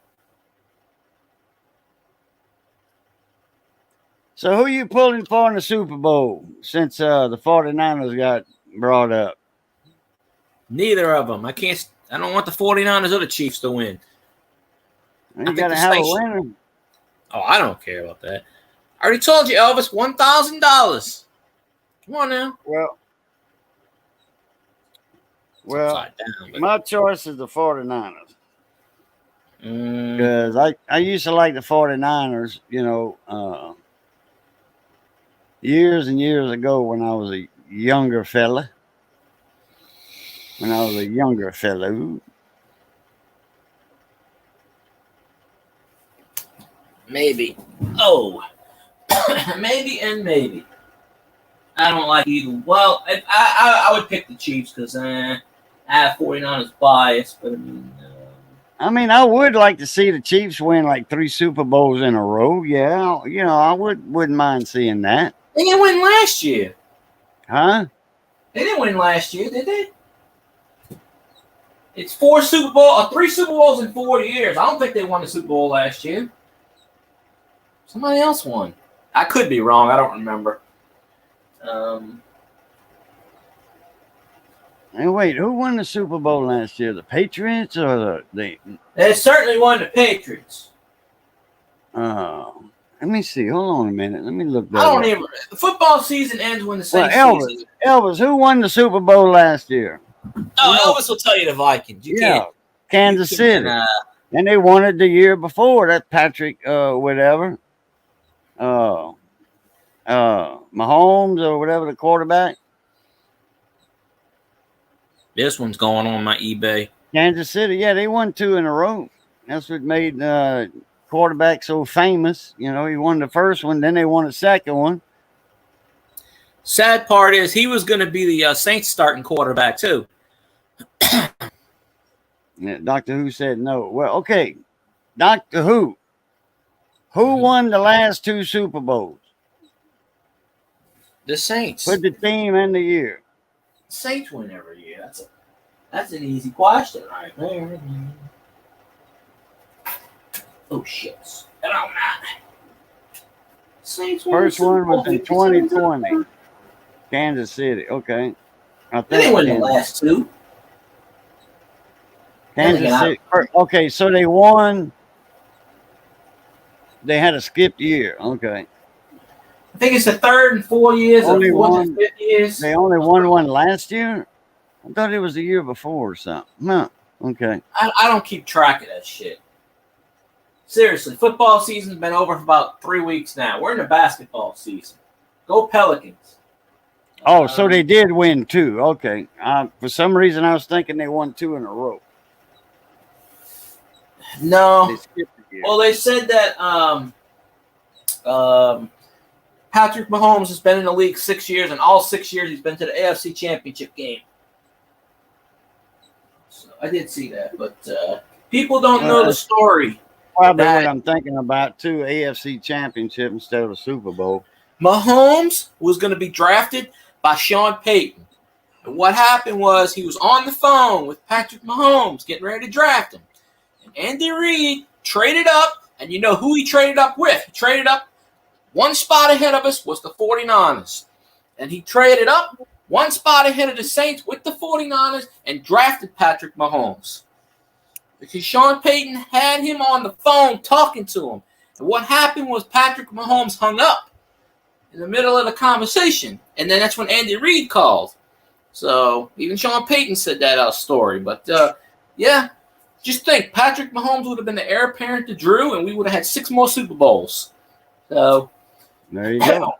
So who you pulling for in the Super Bowl since the 49ers got brought up? Neither of them. I don't want the 49ers or the Chiefs to win. You got to have a winner. Oh, I don't care about that. I already told you, Elvis, $1,000. Come on now. Well, my choice is the 49ers. Because I used to like the 49ers, years and years ago when I was a younger fella. Maybe. Oh. Maybe and maybe. I don't like either. Well, I would pick the Chiefs because I have 49ers bias, but I would like to see the Chiefs win like 3 Super Bowls in a row. Yeah, I wouldn't mind seeing that. They didn't win last year. Huh? They didn't win last year, did they? It's 3 Super Bowls in 4 years. I don't think they won a Super Bowl last year. Somebody else won. I could be wrong. I don't remember. Hey, wait, who won the Super Bowl last year? The Patriots or the? They certainly won the Patriots. Let me see. Hold on a minute. Let me look that I don't up. even. The football season ends when the same season. Elvis, who won the Super Bowl last year? Oh, Elvis will tell you the Vikings. Kansas City. And they won it the year before. That Patrick, whatever. Mahomes or whatever the quarterback. This one's going on my eBay. Kansas City, yeah, they won 2 in a row. That's what made quarterback so famous. He won the first one, then they won the second one. Sad part is he was going to be the Saints starting quarterback too. Yeah, Doctor Who said no. Well, okay, Doctor Who. Who won the last 2 Super Bowls? The Saints. Put the team and the year. Saints win every year? That's an easy question right there. Oh shit! And I'm not. Saints won First one was in 2020, Kansas City. Okay, I They didn't think win the last two. Kansas City. Okay, so they won. They had a skipped year. Okay. I think it's the third and 4 years or Only fourth and one. fifth years. They only won one last year. I thought it was the year before or something. No. Okay. I don't keep track of that shit. Seriously, football season's been over for about 3 weeks now. We're in the basketball season. Go Pelicans. Oh, so they did win two. Okay. For some reason, I was thinking they won two in a row. No. They skipped the year. Well, they said that Patrick Mahomes has been in the league 6 years, and all 6 years he's been to the AFC Championship game. So I did see that, but people don't know the story. Probably what I'm thinking about too. AFC Championship instead of a Super Bowl. Mahomes was going to be drafted by Sean Payton. And what happened was he was on the phone with Patrick Mahomes getting ready to draft him. And Andy Reid traded up, and you know who he traded up with? He traded up one spot ahead of us was the 49ers. And he traded up one spot ahead of the Saints with the 49ers and drafted Patrick Mahomes. Because Sean Payton had him on the phone talking to him. And what happened was Patrick Mahomes hung up in the middle of the conversation. And then that's when Andy Reid called. So even Sean Payton said that story. But, yeah, just think. Patrick Mahomes would have been the heir apparent to Drew, and we would have had 6 more Super Bowls. So there you go.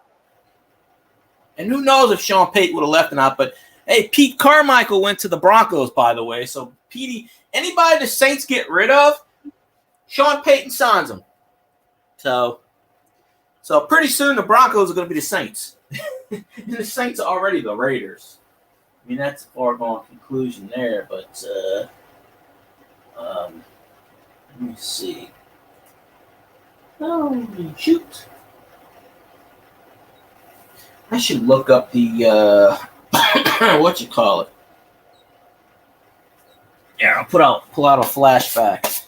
And who knows if Sean Payton would have left or not. But, hey, Pete Carmichael went to the Broncos, by the way. So, Petey, anybody the Saints get rid of, Sean Payton signs them. So pretty soon the Broncos are going to be the Saints. And the Saints are already the Raiders. I mean, that's a foregone conclusion there. But let me see. Oh, shoot. I should look up the what you call it. Yeah, I'll pull out a flashback.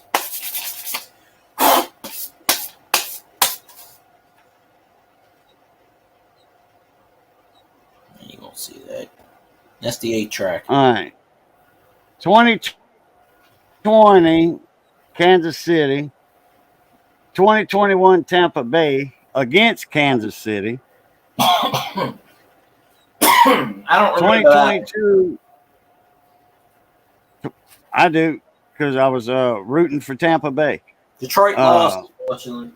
You won't see that. That's the 8-track. All right. 2020, Kansas City. 2021, Tampa Bay against Kansas City. I don't remember 2022. I do, because I was rooting for Tampa Bay. Detroit lost, unfortunately.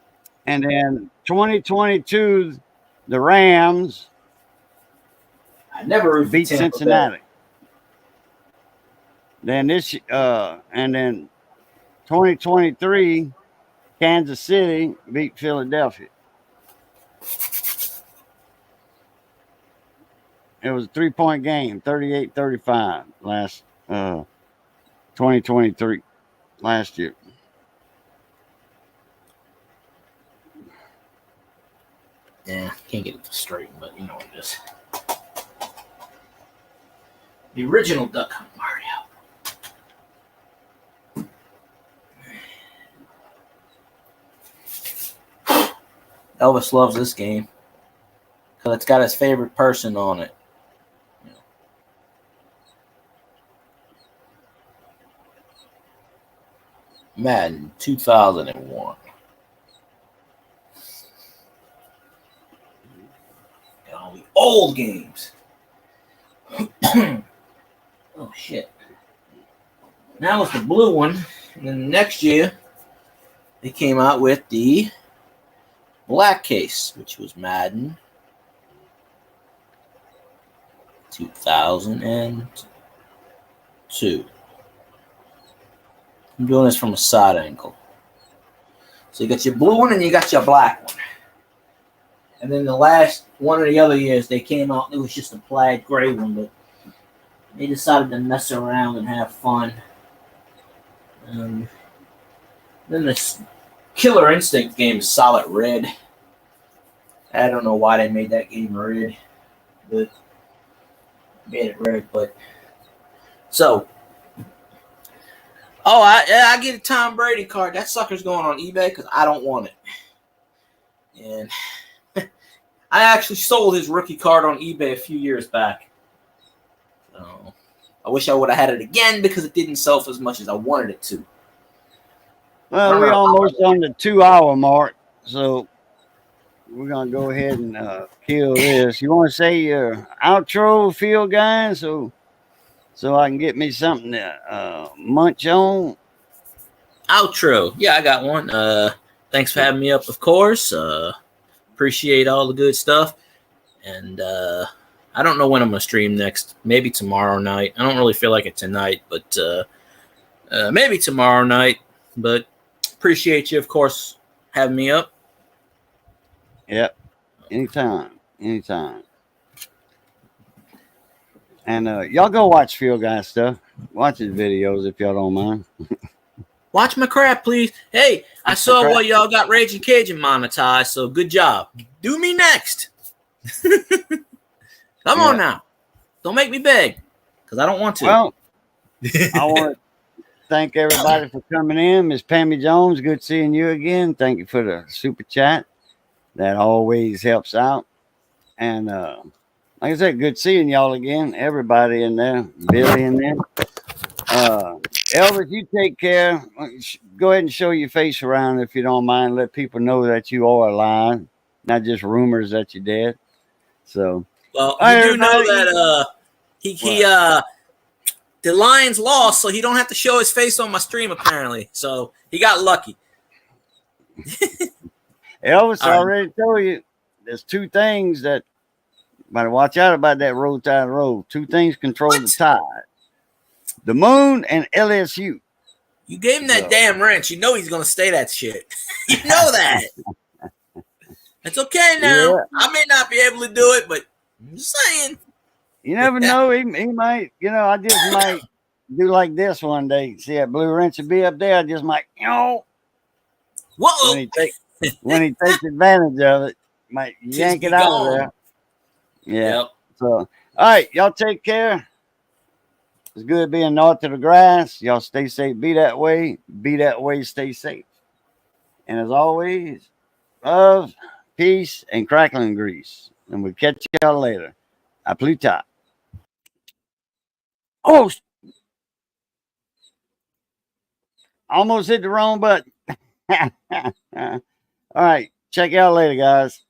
And then 2022, the Rams I never beat Cincinnati. Then and then 2023, Kansas City beat Philadelphia. It was a 3-point game, 38-35 last 2023 last year. Yeah, can't get it straight, but you know what it is. The original Duck Hunt Mario. Elvis loves this game because it's got his favorite person on it. Madden 2001. Got all the old games. Oh, shit. Now it's the blue one. And then next year, they came out with the black case, which was Madden 2002. I'm doing this from a side angle. So you got your blue one and you got your black one. And then the last one of the other years they came out, it was just a plaid gray one, but they decided to mess around and have fun. Then this Killer Instinct game is solid red. I don't know why they made that game red, but Made it red, but so. Oh, I get a Tom Brady card. That sucker's going on eBay because I don't want it. And I actually sold his rookie card on eBay a few years back. So I wish I would have had it again because it didn't sell for as much as I wanted it to. Well, we almost on the 2-hour mark, so we're gonna go ahead and kill this. You want to say your outro, Field Guy, so I can get me something to munch on? Outro. Yeah, I got one. Thanks for having me up, of course. Appreciate all the good stuff. And I don't know when I'm gonna stream next. Maybe tomorrow night. I don't really feel like it tonight, but maybe tomorrow night. But appreciate you, of course, having me up. Yep. Anytime. And y'all go watch Field Guy stuff. Watch his videos if y'all don't mind. Watch my crap, please. Hey, I saw what y'all got Raging Cajun monetized, so good job. Do me next. Come on now. Don't make me beg, because I don't want to. Well, I want to thank everybody for coming in. Miss Pammy Jones, good seeing you again. Thank you for the super chat. That always helps out. And like I said, good seeing y'all again. Everybody in there. Billy in there. Elvis, you take care. Go ahead and show your face around if you don't mind. Let people know that you are alive, not just rumors that you're dead. So, well, you do know that the Lions lost, so he don't have to show his face on my stream apparently. So he got lucky. Elvis, I already told you. There's two things that better watch out about that roll tide roll. Two things control the tide: the moon and LSU. You gave him that damn wrench. You know he's gonna stay that shit. You know that. It's okay now. Yeah. I may not be able to do it, but I'm just saying. You never know. He might. I just might do like this one day. See that blue wrench will be up there. I just might. Whoa. When he takes advantage of it, might yank it out of there. Yeah. Yep. So, all right, y'all take care. It's good being north of the grass. Y'all stay safe. Be that way. Be that way. Stay safe. And as always, love, peace, and crackling grease. And we'll catch y'all later. A Pluta. Oh, almost hit the wrong button. All right. Check y'all later, guys.